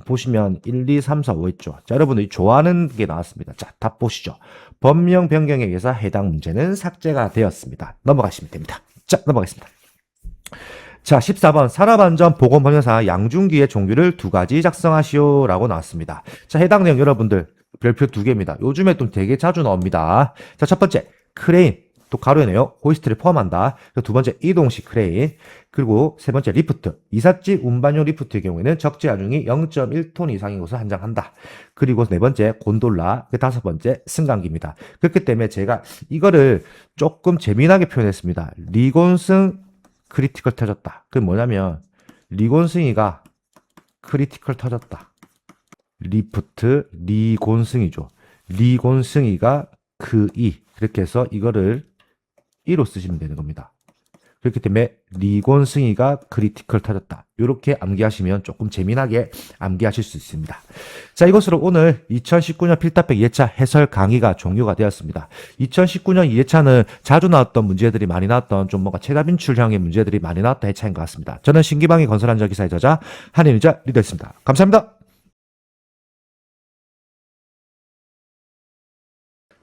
보시면 1, 2, 3, 4, 5 있죠. 자, 여러분들이 좋아하는 게 나왔습니다. 자, 답 보시죠. 법령 변경에 의해서 해당 문제는 삭제가 되었습니다. 넘어가시면 됩니다. 자, 넘어가겠습니다. 자, 14번 산업안전보건법령상 양중기의 종류를 2가지 작성하시오라고 나왔습니다. 자, 해당 내용 여러분들 별표 2개입니다. 요즘에 좀 되게 자주 나옵니다. 자, 첫 번째 크레인, 또 가로에네요. 호이스트를 포함한다. 두 번째 이동식 크레인, 그리고 세 번째 리프트. 이삿짐 운반용 리프트의 경우에는 적재 하중이 0.1톤 이상인 것을 한정한다. 그리고 네 번째 곤돌라, 그 다섯 번째 승강기입니다. 그렇기 때문에 제가 이거를 조금 재미나게 표현했습니다. 리곤승 크리티컬 터졌다. 그게 뭐냐면 리곤승이가 크리티컬 터졌다. 리프트 리곤승이죠. 리곤승이가 그렇게 해서 이거를 이로 쓰시면 되는 겁니다. 그렇기 때문에 리곤승이가 크리티컬 터졌다. 이렇게 암기하시면 조금 재미나게 암기하실 수 있습니다. 자, 이것으로 오늘 2019년 필답백 2회차 해설 강의가 종료가 되었습니다. 2019년 2회차는 자주 나왔던 문제들이 많이 나왔던 좀 뭔가 최다 진출형의 문제들이 많이 나왔던 회차인 것 같습니다. 저는 신기방위 건설안전기사의 저자 한인유자 리더였습니다. 감사합니다.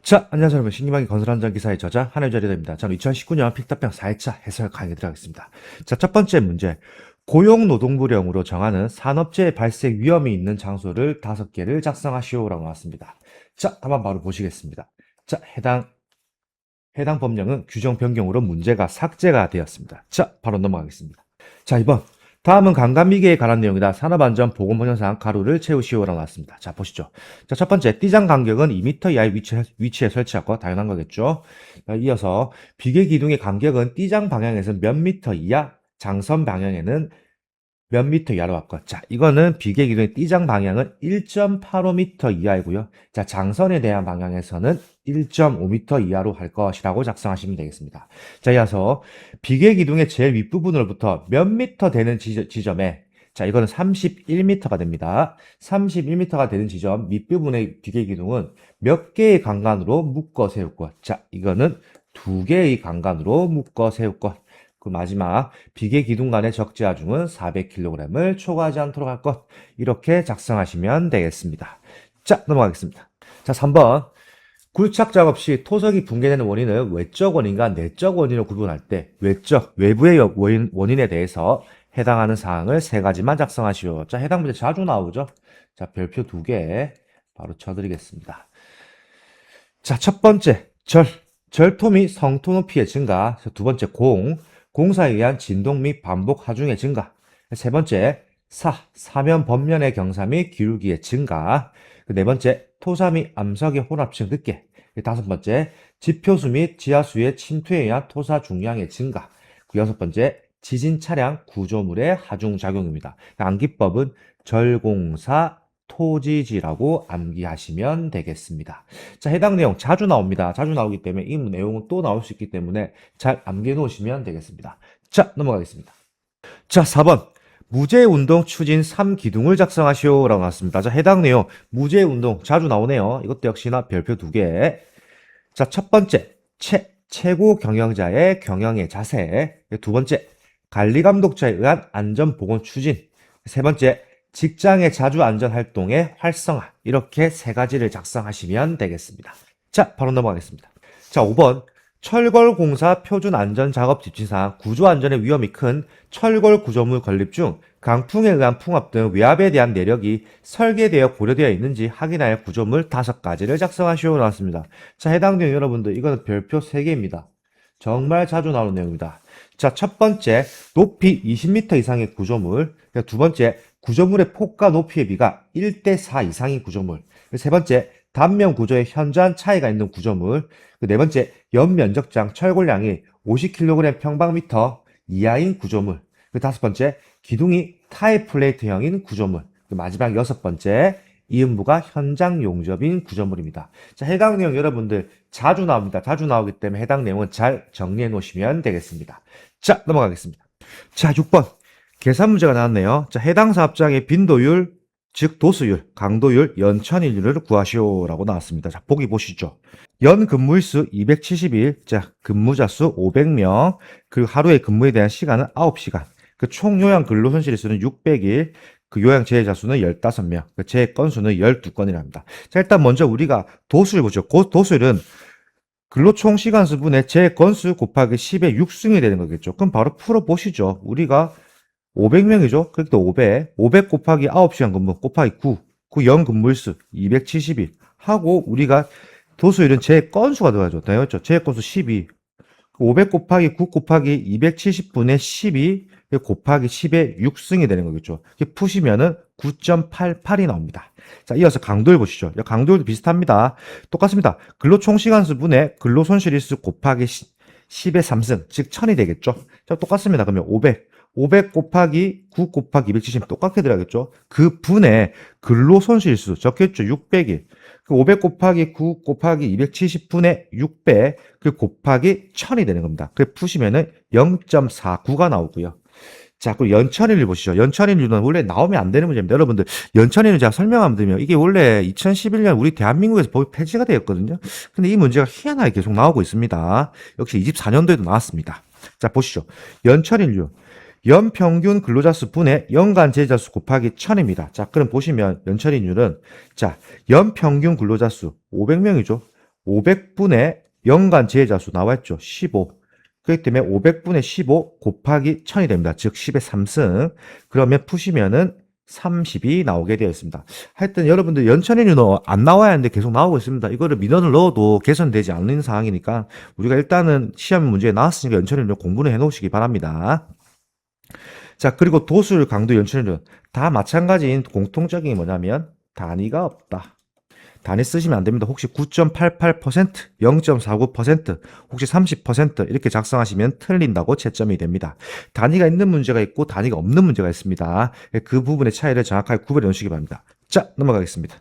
자, 안녕하세요 여러분. 신기방위 건설안전기사의 저자 한혜자 리더입니다. 저는 2019년 필답병 4회차 해설 강의 들어가겠습니다. 자, 첫 번째 문제. 고용노동부령으로 정하는 산업재해 발생 위험이 있는 장소를 5개를 작성하시오라고 나왔습니다. 자, 한번 바로 보시겠습니다. 자, 해당 법령은 규정 변경으로 문제가 삭제가 되었습니다. 자, 바로 넘어가겠습니다. 자, 2번. 다음은 강간미개에 관한 내용이다. 산업안전보건법령상 가로를 채우시오라고 나왔습니다. 자, 보시죠. 자, 첫 번째, 띠장 간격은 2m 이하의 위치에 설치하고 당연한 거겠죠. 이어서 비계기둥의 간격은 띠장 방향에서 몇 미터 이하, 장선 방향에는 몇 미터 이하로 바꿔. 자, 이거는 비계기둥의 띠장 방향은 1.85m 이하이고요. 자, 장선에 대한 방향에서는 1.5m 이하로 할 것이라고 작성하시면 되겠습니다. 자, 이어서 비계기둥의 제일 윗부분으로부터 몇 미터 되는 지점에, 자, 이거는 31m가 됩니다. 31m가 되는 지점 밑부분의 비계기둥은 몇 개의 강간으로 묶어 세울 것. 자, 이거는 2개의 강간으로 묶어 세울 것. 그 마지막 비계기둥 간의 적재 하중은 400kg을 초과하지 않도록 할 것. 이렇게 작성하시면 되겠습니다. 자, 넘어가겠습니다. 자, 3번. 굴착 작업 시 토석이 붕괴되는 원인은 외적 원인과 내적 원인을 구분할 때 외부의 원인에 대해서 해당하는 사항을 3가지만 작성하시오. 자, 해당 문제 자주 나오죠. 자, 별표 2개 바로 쳐드리겠습니다. 자, 첫 번째 절토 및 성토 높이의 증가. 두 번째 공사에 의한 진동 및 반복 하중의 증가. 세 번째, 사면 범면의 경사 및 기울기의 증가. 네 번째, 토사 및 암석의 혼합층 늦게. 다섯 번째, 지표수 및 지하수의 침투에 의한 토사 중량의 증가. 여섯 번째, 지진 차량 구조물의 하중 작용입니다. 암기법은 절공사 토지지라고 암기하시면 되겠습니다. 자, 해당 내용 자주 나옵니다. 자주 나오기 때문에 이 내용은 또 나올 수 있기 때문에 잘 암기해 놓으시면 되겠습니다. 자, 넘어가겠습니다. 자, 4번. 무제운동 추진 3기둥을 작성하시오 라고 나왔습니다. 자, 해당 내용 무제운동 자주 나오네요. 이것도 역시나 별표 2개. 자, 첫 번째, 최고 경영자의 경영의 자세. 두 번째, 관리감독자에 의한 안전보건 추진. 세 번째, 직장의 자주 안전활동의 활성화. 이렇게 세 가지를 작성하시면 되겠습니다. 자, 바로 넘어가겠습니다. 자, 5번. 철골공사 표준안전작업 지침상 구조안전의 위험이 큰 철골 구조물 건립 중 강풍에 의한 풍압 등 외압에 대한 내력이 설계되어 고려되어 있는지 확인하여 구조물 5가지를 작성하시오 나왔습니다. 자, 해당 내용 여러분들 이거는 별표 3개입니다. 정말 자주 나오는 내용입니다. 자, 첫 번째, 높이 20m 이상의 구조물. 두 번째, 구조물의 폭과 높이의 비가 1대4 이상인 구조물. 세 번째, 단면 구조에 현저한 차이가 있는 구조물. 네 번째, 연면적장 철골량이 50kg 평방미터 이하인 구조물. 다섯 번째, 기둥이 타입 플레이트형인 구조물. 마지막 여섯 번째, 이음부가 현장 용접인 구조물입니다. 자, 해당 내용 여러분들 자주 나옵니다. 자주 나오기 때문에 해당 내용은 잘 정리해 놓으시면 되겠습니다. 자, 넘어가겠습니다. 자, 6번. 계산 문제가 나왔네요. 자, 해당 사업장의 빈도율, 즉 도수율, 강도율, 연천일률을 구하시오라고 나왔습니다. 자, 보기 보시죠. 연 근무일수 270일, 자, 근무자 수 500명, 그리고 하루의 근무에 대한 시간은 9시간, 그 총 요양 근로손실일수는 600일, 그 요양 재해자 수는 15명, 그 재해 건수는 12건이랍니다. 자, 일단 먼저 우리가 도수를 보죠. 도수율은 근로 총 시간수분의 재해 건수 곱하기 10의 6승이 되는 거겠죠. 그럼 바로 풀어보시죠. 우리가 500명이죠. 그러니까 500 곱하기 9시간 근무 곱하기 9, 그 연 근무일수 270일 하고 우리가 도수율은 재해 건수가 들어가죠. 되었죠. 재해 건수 12. 500 곱하기 9 곱하기 270분의 12 곱하기 10의 6승이 되는 거겠죠. 이렇게 푸시면은 9.88이 나옵니다. 자, 이어서 강도를 보시죠. 강도율도 비슷합니다. 똑같습니다. 근로 총시간수분의 근로손실일수 곱하기 10의 3승, 즉 1000이 되겠죠. 자, 똑같습니다. 그러면 500 곱하기 9 곱하기 270 똑같게 들어가겠죠. 그 분의 근로손실일수 적겠죠. 600일. 그 500 곱하기 9 곱하기 270분의 600, 그 곱하기 1000이 되는 겁니다. 그 푸시면은 0.49가 나오고요. 자, 그리고 연천일률 보시죠. 연천일률은 원래 나오면 안 되는 문제입니다. 여러분들, 연천일률 제가 설명하면 되면 이게 원래 2011년 우리 대한민국에서 법이 폐지가 되었거든요. 근데 이 문제가 희한하게 계속 나오고 있습니다. 역시 24년도에도 나왔습니다. 자, 보시죠. 연천일률. 연평균 근로자 수 분의 연간 재해자 수 곱하기 1000입니다. 자, 그럼 보시면 연천일률은 자, 연평균 근로자 수 500명이죠. 500분의 연간 재해자 수 나와있죠. 15. 그렇기 때문에 500분의 15 곱하기 1000이 됩니다. 즉 10의 3승. 그러면 푸시면은 30이 나오게 되어 있습니다. 하여튼 여러분들 연천일률은 안 나와야 하는데 계속 나오고 있습니다. 이거를 민원을 넣어도 개선되지 않는 상황이니까 우리가 일단은 시험 문제에 나왔으니까 연천일률 공부를 해 놓으시기 바랍니다. 자, 그리고 도수율, 강도, 연천율은 다 마찬가지인 공통적인 게 뭐냐면 단위가 없다. 단위 쓰시면 안 됩니다. 혹시 9.88%, 0.49%, 혹시 30% 이렇게 작성하시면 틀린다고 채점이 됩니다. 단위가 있는 문제가 있고 단위가 없는 문제가 있습니다. 그 부분의 차이를 정확하게 구별해 놓으시기 바랍니다. 자, 넘어가겠습니다.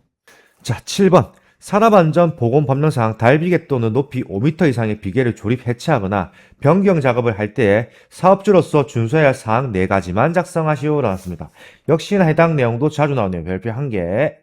자, 7번. 산업안전보건법령상 달비계 또는 높이 5m 이상의 비계를 조립 해체하거나 변경 작업을 할 때에 사업주로서 준수해야 할 사항 4가지만 작성하시오 라왔습니다. 역시나 해당 내용도 자주 나오네요. 별표 1개.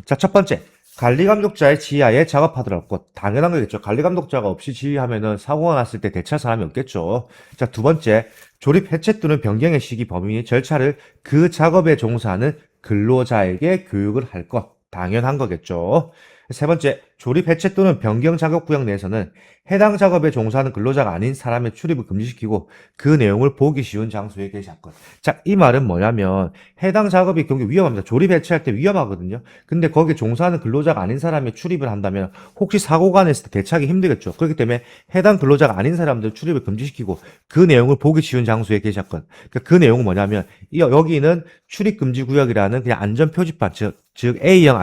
자, 첫 번째. 관리감독자의 지휘하에 작업하도록 것. 당연한 거겠죠. 관리감독자가 없이 지휘하면은 사고가 났을 때 대처할 사람이 없겠죠. 자, 두 번째. 조립 해체 또는 변경의 시기 범위 절차를 그 작업에 종사하는 근로자에게 교육을 할 것. 당연한 거겠죠. 세 번째, 조립 해체 또는 변경 작업 구역 내에서는 해당 작업에 종사하는 근로자가 아닌 사람의 출입을 금지시키고 그 내용을 보기 쉬운 장소에 게시할 것. 자, 이 말은 뭐냐면 해당 작업이 굉장히 위험합니다. 조립 해체할 때 위험하거든요. 근데 거기에 종사하는 근로자가 아닌 사람이 출입을 한다면 혹시 사고가 났을 때 대처하기 힘들겠죠. 그렇기 때문에 해당 근로자가 아닌 사람들 출입을 금지시키고 그 내용을 보기 쉬운 장소에 게시할 것. 그러니까 그 내용은 뭐냐면 여기는 출입 금지 구역이라는 그냥 안전 표지판, 즉 A형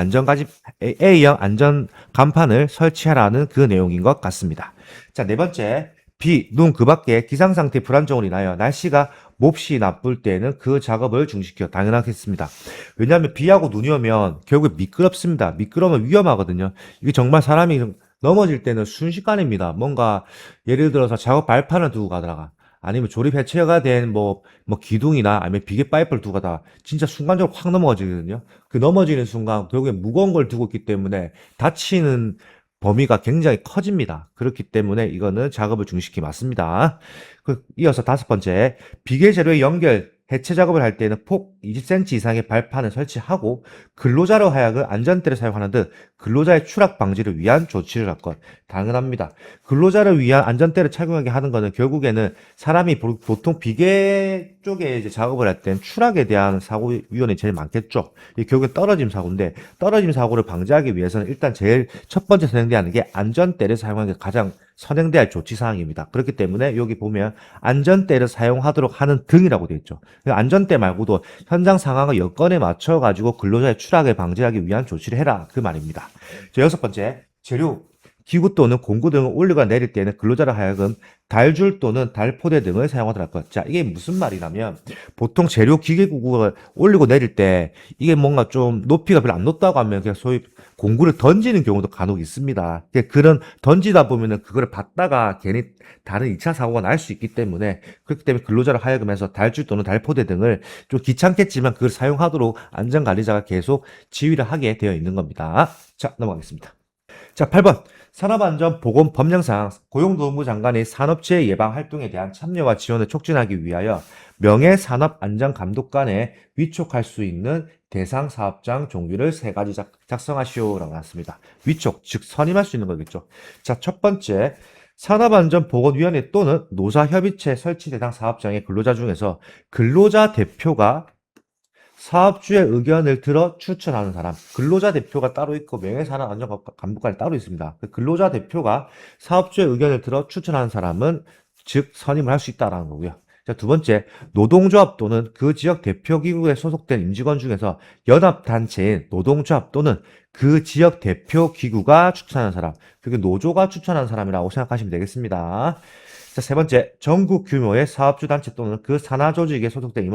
안전 간판을 설치하라는 그 내용인 것 같습니다. 자, 네 번째, 비, 눈 그 밖에 기상 상태 불안정으로 인하여 날씨가 몹시 나쁠 때는 그 작업을 중지시켜 당연하겠습니다. 왜냐하면 비하고 눈이 오면 결국에 미끄럽습니다. 미끄러우면 위험하거든요. 이게 정말 사람이 넘어질 때는 순식간입니다. 뭔가 예를 들어서 작업 발판을 두고 가다가 아니면 조립 해체가 된 기둥이나 아니면 비계 파이프를 두고 가다가 진짜 순간적으로 확 넘어지거든요. 그 넘어지는 순간 결국에 무거운 걸 두고 있기 때문에 다치는 범위가 굉장히 커집니다. 그렇기 때문에 이거는 작업을 중시키 맞습니다. 이어서 다섯 번째, 비계 재료의 연결, 해체 작업을 할 때는 폭 20cm 이상의 발판을 설치하고 근로자로 하여금 안전대를 사용하는 등 근로자의 추락 방지를 위한 조치를 할 것. 당연합니다. 근로자를 위한 안전대를 착용하게 하는 것은 결국에는 사람이 보통 비계 쪽에 이제 작업을 할 때는 추락에 대한 사고 위험이 제일 많겠죠. 이게 결국엔 떨어짐 사고인데 떨어짐 사고를 방지하기 위해서는 일단 제일 첫 번째 선행돼야 하는 게 안전대를 사용하는 게 가장 선행돼야 할 조치 사항입니다. 그렇기 때문에 여기 보면 안전대를 사용하도록 하는 등이라고 되어 있죠. 안전대 말고도 현장 상황과 여건에 맞춰 가지고 근로자의 추락을 방지하기 위한 조치를 해라 그 말입니다. 여섯 번째, 재료 기구 또는 공구 등을 올리거나 내릴 때는 근로자를 하여금 달줄 또는 달포대 등을 사용하도록 할 것. 자, 이게 무슨 말이냐면 보통 재료 기계구를 올리고 내릴 때 이게 뭔가 좀 높이가 별로 안 높다고 하면 그냥 소위 공구를 던지는 경우도 간혹 있습니다. 그런 던지다 보면은 그거를 받다가 괜히 다른 2차 사고가 날 수 있기 때문에 그렇기 때문에 근로자를 하여금 해서 달줄 또는 달포대 등을 좀 귀찮겠지만 그걸 사용하도록 안전관리자가 계속 지휘를 하게 되어 있는 겁니다. 자, 넘어가겠습니다. 자, 8번. 산업안전보건법령상 고용노동부 장관이 산업재해 예방 활동에 대한 참여와 지원을 촉진하기 위하여 명예산업안전감독관에 위촉할 수 있는 대상 사업장 종류를 세 가지 작성하시오라고 나왔습니다. 위촉, 즉 선임할 수 있는 거겠죠. 자, 첫 번째, 산업안전보건위원회 또는 노사협의체 설치 대상 사업장의 근로자 중에서 근로자 대표가 사업주의 의견을 들어 추천하는 사람, 근로자 대표가 따로 있고 명예산업안전감독관이 따로 있습니다. 근로자 대표가 사업주의 의견을 들어 추천하는 사람은 즉 선임을 할 수 있다라는 거고요. 자, 두 번째, 노동조합 또는 그 지역 대표기구에 소속된 임직원 중에서 연합단체인 노동조합 또는 그 지역 대표기구가 추천하는 사람, 그게 노조가 추천하는 사람이라고 생각하시면 되겠습니다. 자, 세 번째, 전국 규모의 사업주 단체 또는 그 산하 조직에 소속된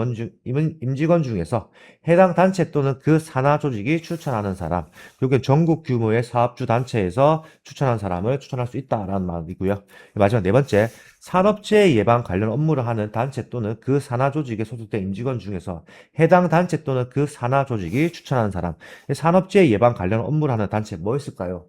임직원 중에서 해당 단체 또는 그 산하 조직이 추천하는 사람, 여기 전국 규모의 사업주 단체에서 추천한 사람을 추천할 수 있다라는 말이고요. 마지막 네 번째, 산업재해 예방 관련 업무를 하는 단체 또는 그 산하 조직에 소속된 임직원 중에서 해당 단체 또는 그 산하 조직이 추천하는 사람, 산업재해 예방 관련 업무를 하는 단체 뭐 있을까요?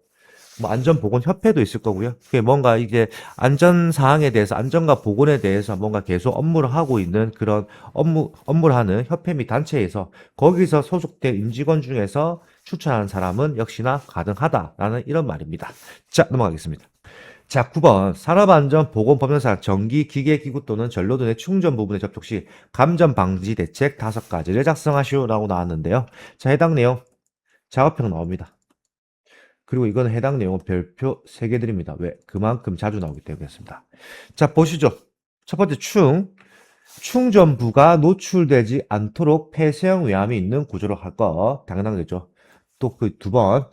안전보건협회도 있을 거고요. 그게 뭔가 이제 안전사항에 대해서, 안전과 보건에 대해서 뭔가 계속 업무를 하고 있는 그런 업무를 하는 협회 및 단체에서 거기서 소속된 임직원 중에서 추천하는 사람은 역시나 가능하다라는 이런 말입니다. 자, 넘어가겠습니다. 자, 9번. 산업안전보건법령상 전기, 기계기구 또는 전로등의 충전 부분에 접촉 시 감전 방지 대책 5가지를 작성하시오라고 나왔는데요. 자, 해당 내용 작업평 나옵니다. 그리고 이건 해당 내용은 별표 3개 드립니다. 왜? 그만큼 자주 나오기 때문이었습니다. 자, 보시죠. 첫 번째 충전부가 노출되지 않도록 폐쇄형 외암이 있는 구조로 할 거. 당연한 거죠. 또 그 두 번,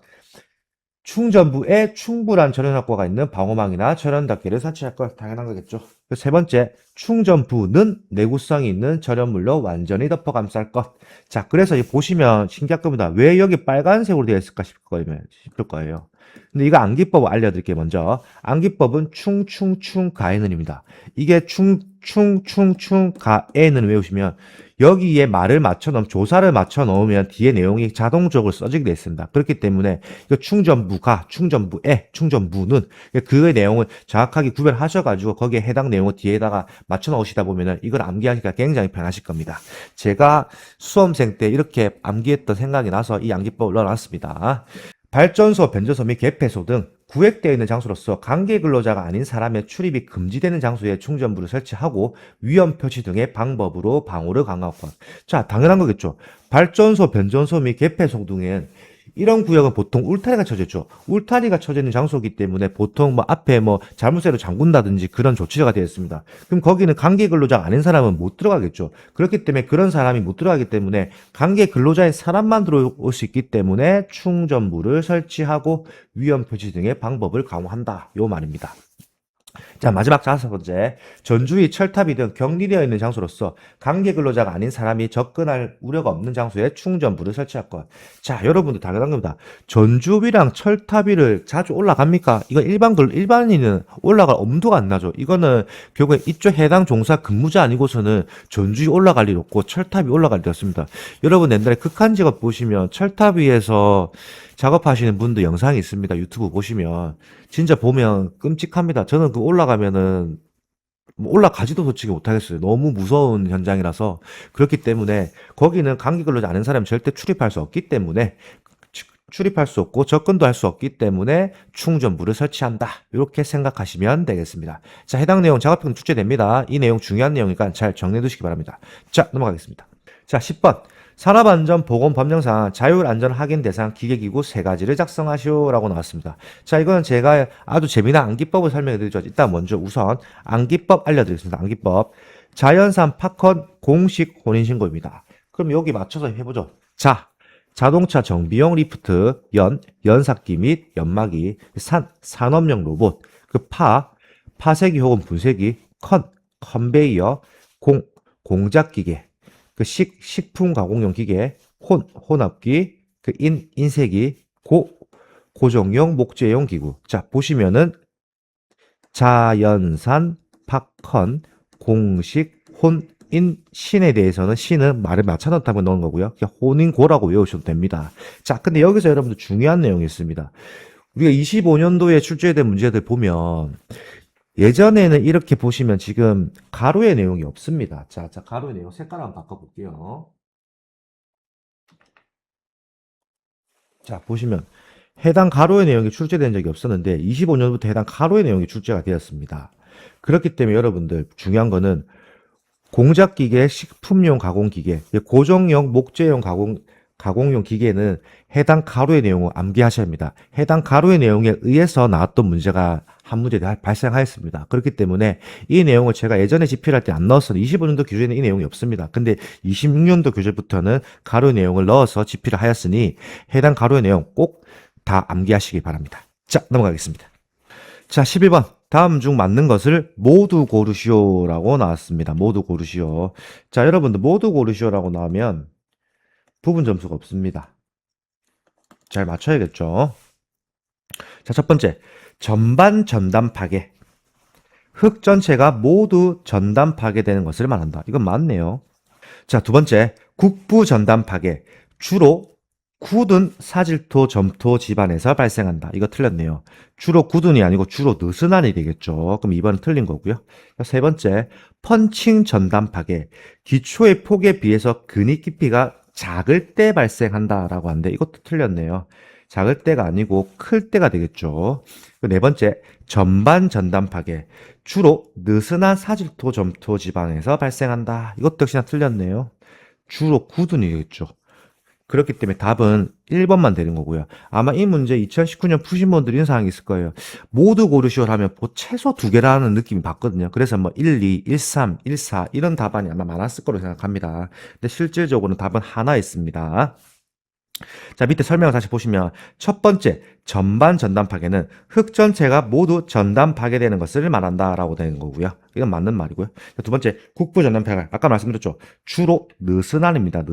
충전부에 충분한 절연 확보가 있는 방호망이나 절연 닫기를 설치할 것. 당연한 거겠죠. 세 번째, 충전부는 내구성이 있는 절연물로 완전히 덮어 감쌀 것. 자, 그래서 보시면 신기할 겁니다. 왜 여기 빨간색으로 되어 있을까 싶을 거예요. 근데 이거 암기법 알려드릴게요. 먼저 암기법은 충충충 가에는입니다. 이게 충충충충 가에는 외우시면 여기에 말을 맞춰 넣으면 조사를 맞춰 넣으면 뒤에 내용이 자동적으로 써지게 되어 있습니다. 그렇기 때문에 이거 충전부가 충전부에 충전부는 그의 내용을 정확하게 구별하셔가지고 거기에 해당 내용을 뒤에다가 맞춰 넣으시다 보면은 이걸 암기하기가 굉장히 편하실 겁니다. 제가 수험생 때 이렇게 암기했던 생각이 나서 이 암기법을 넣어놨습니다. 발전소, 변전소 및 개폐소 등 구획되어 있는 장소로서 관계 근로자가 아닌 사람의 출입이 금지되는 장소에 충전부를 설치하고 위험 표시 등의 방법으로 방호를 강화할 것. 자, 당연한 거겠죠. 발전소, 변전소 및 개폐소 등은 이런 구역은 보통 울타리가 쳐져 있죠. 울타리가 쳐져 있는 장소이기 때문에 보통 뭐 앞에 뭐 자물쇠로 잠근다든지 그런 조치가 되어 있습니다. 그럼 거기는 관계 근로자가 아닌 사람은 못 들어가겠죠. 그렇기 때문에 그런 사람이 못 들어가기 때문에 관계 근로자인 사람만 들어올 수 있기 때문에 충전부를 설치하고 위험 표시 등의 방법을 강화한다. 요 말입니다. 자, 마지막 5번째. 전주의 철탑이 등 격리되어 있는 장소로서 관계 근로자가 아닌 사람이 접근할 우려가 없는 장소에 충전부를 설치할 것. 자, 여러분들 당연한 겁니다. 전주위랑 철탑위를 자주 올라갑니까? 이건 일반인은 올라갈 엄두가 안 나죠. 이거는 결국에 이쪽 해당 종사 근무자 아니고서는 전주위 올라갈 일 없고 철탑이 올라갈 일 없습니다. 여러분 옛날에 극한직업 보시면 철탑 위에서 작업하시는 분들 영상이 있습니다. 유튜브 보시면 진짜 보면 끔찍합니다. 저는 그 올라가면은 뭐 올라가지도 솔직히 못하겠어요. 너무 무서운 현장이라서. 그렇기 때문에 거기는 관계 근로자 아는 사람이 절대 출입할 수 없기 때문에 출입할 수 없고 접근도 할 수 없기 때문에 충전부를 설치한다. 이렇게 생각하시면 되겠습니다. 자, 해당 내용 작업평 출제됩니다. 이 내용 중요한 내용이니까 잘 정리해 두시기 바랍니다. 자, 넘어가겠습니다. 자, 10번. 산업안전보건법령상 자율안전 확인 대상 기계기구 3가지를 작성하시오라고 나왔습니다. 자, 이거는 제가 아주 재미난 암기법을 설명해 드리죠. 일단 먼저 우선 암기법 알려드리겠습니다. 암기법. 자연산 팝콘 공식 혼인신고입니다. 그럼 여기 맞춰서 해보죠. 자, 자동차 정비용 리프트, 연삭기 및 연마기, 산업용 로봇, 파쇄기 혹은 분쇄기, 컨베이어, 공작기계, 식품 가공용 기계, 혼합기, 인쇄기, 고정용 목재용 기구. 자, 보시면은 자연산, 팝콘, 공식, 신에 대해서는 신은 말을 맞춰놓다고 넣은 거고요. 그냥 혼인고라고 외우셔도 됩니다. 자, 근데 여기서 여러분들 중요한 내용이 있습니다. 우리가 25년도에 출제된 문제들 보면 예전에는 이렇게 보시면 지금 가로의 내용이 없습니다. 자, 가로의 내용 색깔 한번 바꿔볼게요. 자, 보시면 해당 가로의 내용이 출제된 적이 없었는데 25년부터 해당 가로의 내용이 출제가 되었습니다. 그렇기 때문에 여러분들 중요한 거는 공작기계, 식품용 가공기계, 고정용 목재용 가공용 기계는 해당 가로의 내용을 암기하셔야 합니다. 해당 가로의 내용에 의해서 나왔던 문제가 한 문제 발생하였습니다. 그렇기 때문에 이 내용을 제가 예전에 집필할 때 안 넣었었는데 25년도 교재에는 이 내용이 없습니다. 근데 26년도 교재부터는 가로의 내용을 넣어서 집필을 하였으니 해당 가로의 내용 꼭 다 암기하시기 바랍니다. 자, 넘어가겠습니다. 자, 11번. 다음 중 맞는 것을 모두 고르시오라고 나왔습니다. 모두 고르시오. 자, 여러분들 모두 고르시오라고 나오면 부분 점수가 없습니다. 잘 맞춰야겠죠. 자, 첫 번째. 전반 전단 파괴. 흙 전체가 모두 전단 파괴되는 것을 말한다. 이건 맞네요. 자, 두 번째. 국부 전단 파괴. 주로 굳은 사질토, 점토 집안에서 발생한다. 이거 틀렸네요. 주로 굳은이 아니고 주로 느슨한이 되겠죠. 그럼 2번은 틀린 거고요. 세 번째, 펀칭 전단 파괴. 기초의 폭에 비해서 근육 깊이가 작을 때 발생한다라고 하는데 이것도 틀렸네요. 작을 때가 아니고 클 때가 되겠죠. 네 번째, 전반 전단 파괴. 주로 느슨한 사질토, 점토 집안에서 발생한다. 이것도 역시나 틀렸네요. 주로 굳은이 되겠죠. 그렇기 때문에 답은 1번만 되는 거고요. 아마 이 문제 2019년 푸신 분들이 이런 사항이 있을 거예요. 모두 고르시오 하면 최소 2개라는 느낌이 받거든요. 그래서 뭐 1, 2, 1, 3, 1, 4 이런 답안이 아마 많았을 거로 생각합니다. 근데 실질적으로는 답은 하나 있습니다. 자, 밑에 설명을 다시 보시면 첫 번째, 전반 전단 파괴는 흙 전체가 모두 전단 파괴되는 것을 말한다라고 되는 거고요. 이건 맞는 말이고요. 자, 두 번째, 국부 전단 파괴. 아까 말씀드렸죠. 주로 느슨한입니다.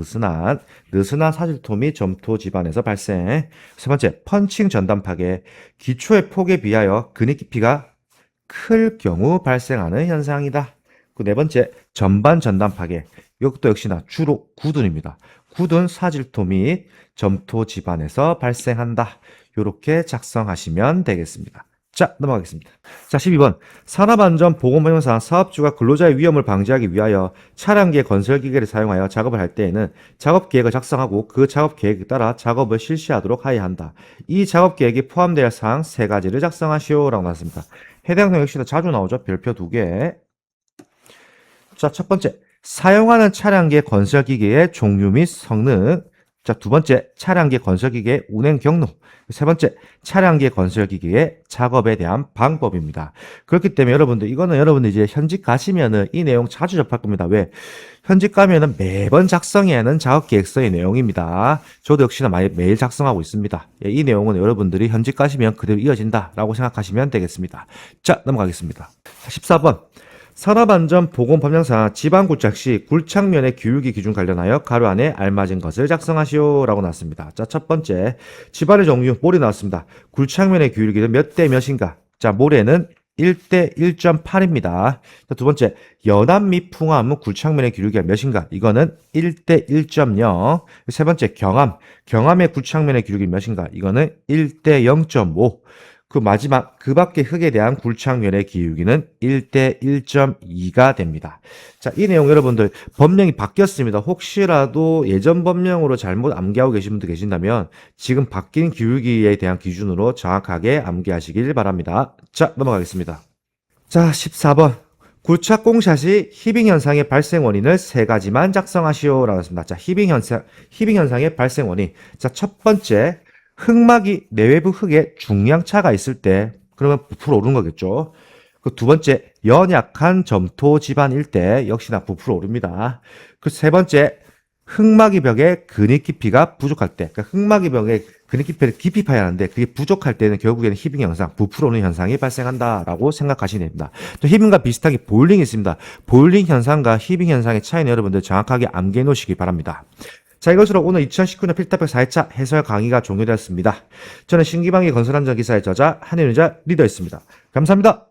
느슨한 사질토 및 점토 집안에서 발생. 세 번째, 펀칭 전단 파괴. 기초의 폭에 비하여 근육 깊이가 클 경우 발생하는 현상이다. 그 네 번째, 전반 전단 파괴. 이것도 역시나 주로 굳은입니다. 굳은 사질토 및 점토 집안에서 발생한다. 이렇게 작성하시면 되겠습니다. 자, 넘어가겠습니다. 자, 12번. 산업안전보건방송상 사업주가 근로자의 위험을 방지하기 위하여 차량기의 건설기계를 사용하여 작업을 할 때에는 작업계획을 작성하고 그 작업계획에 따라 작업을 실시하도록 하여야 한다. 이 작업계획이 포함되어 할 사항 3가지를 작성하시오라고 나왔습니다. 해당 내용 역시나 자주 나오죠. 별표 2개. 자, 첫 번째. 사용하는 차량기의 건설기계의 종류 및 성능. 자, 두 번째, 차량기 건설기계의 운행 경로. 세 번째, 차량기 건설기계의 작업에 대한 방법입니다. 그렇기 때문에 여러분들, 이거는 여러분들 이제 현직 가시면은 이 내용 자주 접할 겁니다. 왜? 현직 가면은 매번 작성해야 하는 작업계획서의 내용입니다. 저도 역시나 매일 작성하고 있습니다. 예, 이 내용은 여러분들이 현직 가시면 그대로 이어진다라고 생각하시면 되겠습니다. 자, 넘어가겠습니다. 14번. 산업안전보건법령상 지방굴착 시 굴착면의 기울기 기준 관련하여 가로 안에 알맞은 것을 작성하시오라고 나왔습니다. 자, 첫 번째, 지발의 종류, 모래 나왔습니다. 굴착면의 기울기는 몇 대 몇인가? 자, 모래는 1대 1.8입니다. 자, 두 번째, 연암 및 풍암은 굴착면의 기울기가 몇인가? 이거는 1대 1.0. 세 번째, 경암의 굴착면의 기울기 몇인가? 이거는 1대 0.5. 그 마지막, 그 밖의 흙에 대한 굴착면의 기울기는 1대 1.2가 됩니다. 자, 이 내용 여러분들 법령이 바뀌었습니다. 혹시라도 예전 법령으로 잘못 암기하고 계신 분들 계신다면 지금 바뀐 기울기에 대한 기준으로 정확하게 암기하시길 바랍니다. 자, 넘어가겠습니다. 자, 14번. 굴착 공사 시 히빙 현상의 발생 원인을 3가지만 작성하시오라고 했습니다. 자, 히빙 현상의 발생 원인. 자, 첫 번째, 흙막이 내외부 흙에 중량 차가 있을 때 그러면 부풀어 오르는 거겠죠. 그 두 번째, 연약한 점토 지반일 때 역시나 부풀어 오릅니다. 그 세 번째, 흙막이 벽의 근입 깊이가 부족할 때, 그러니까 흙막이 벽의 근입 깊이를 깊이 파야 하는데 그게 부족할 때는 결국에는 히빙 현상, 부풀어 오는 현상이 발생한다라고 생각하시면 됩니다. 또 히빙과 비슷하게 보일링이 있습니다. 보일링 현상과 히빙 현상의 차이는 여러분들 정확하게 암기해 놓으시기 바랍니다. 자, 이것으로 오늘 2019년 필답형 4회차 해설 강의가 종료되었습니다. 저는 신기방위 건설안전기사의 저자 한현우자 리더였습니다. 감사합니다.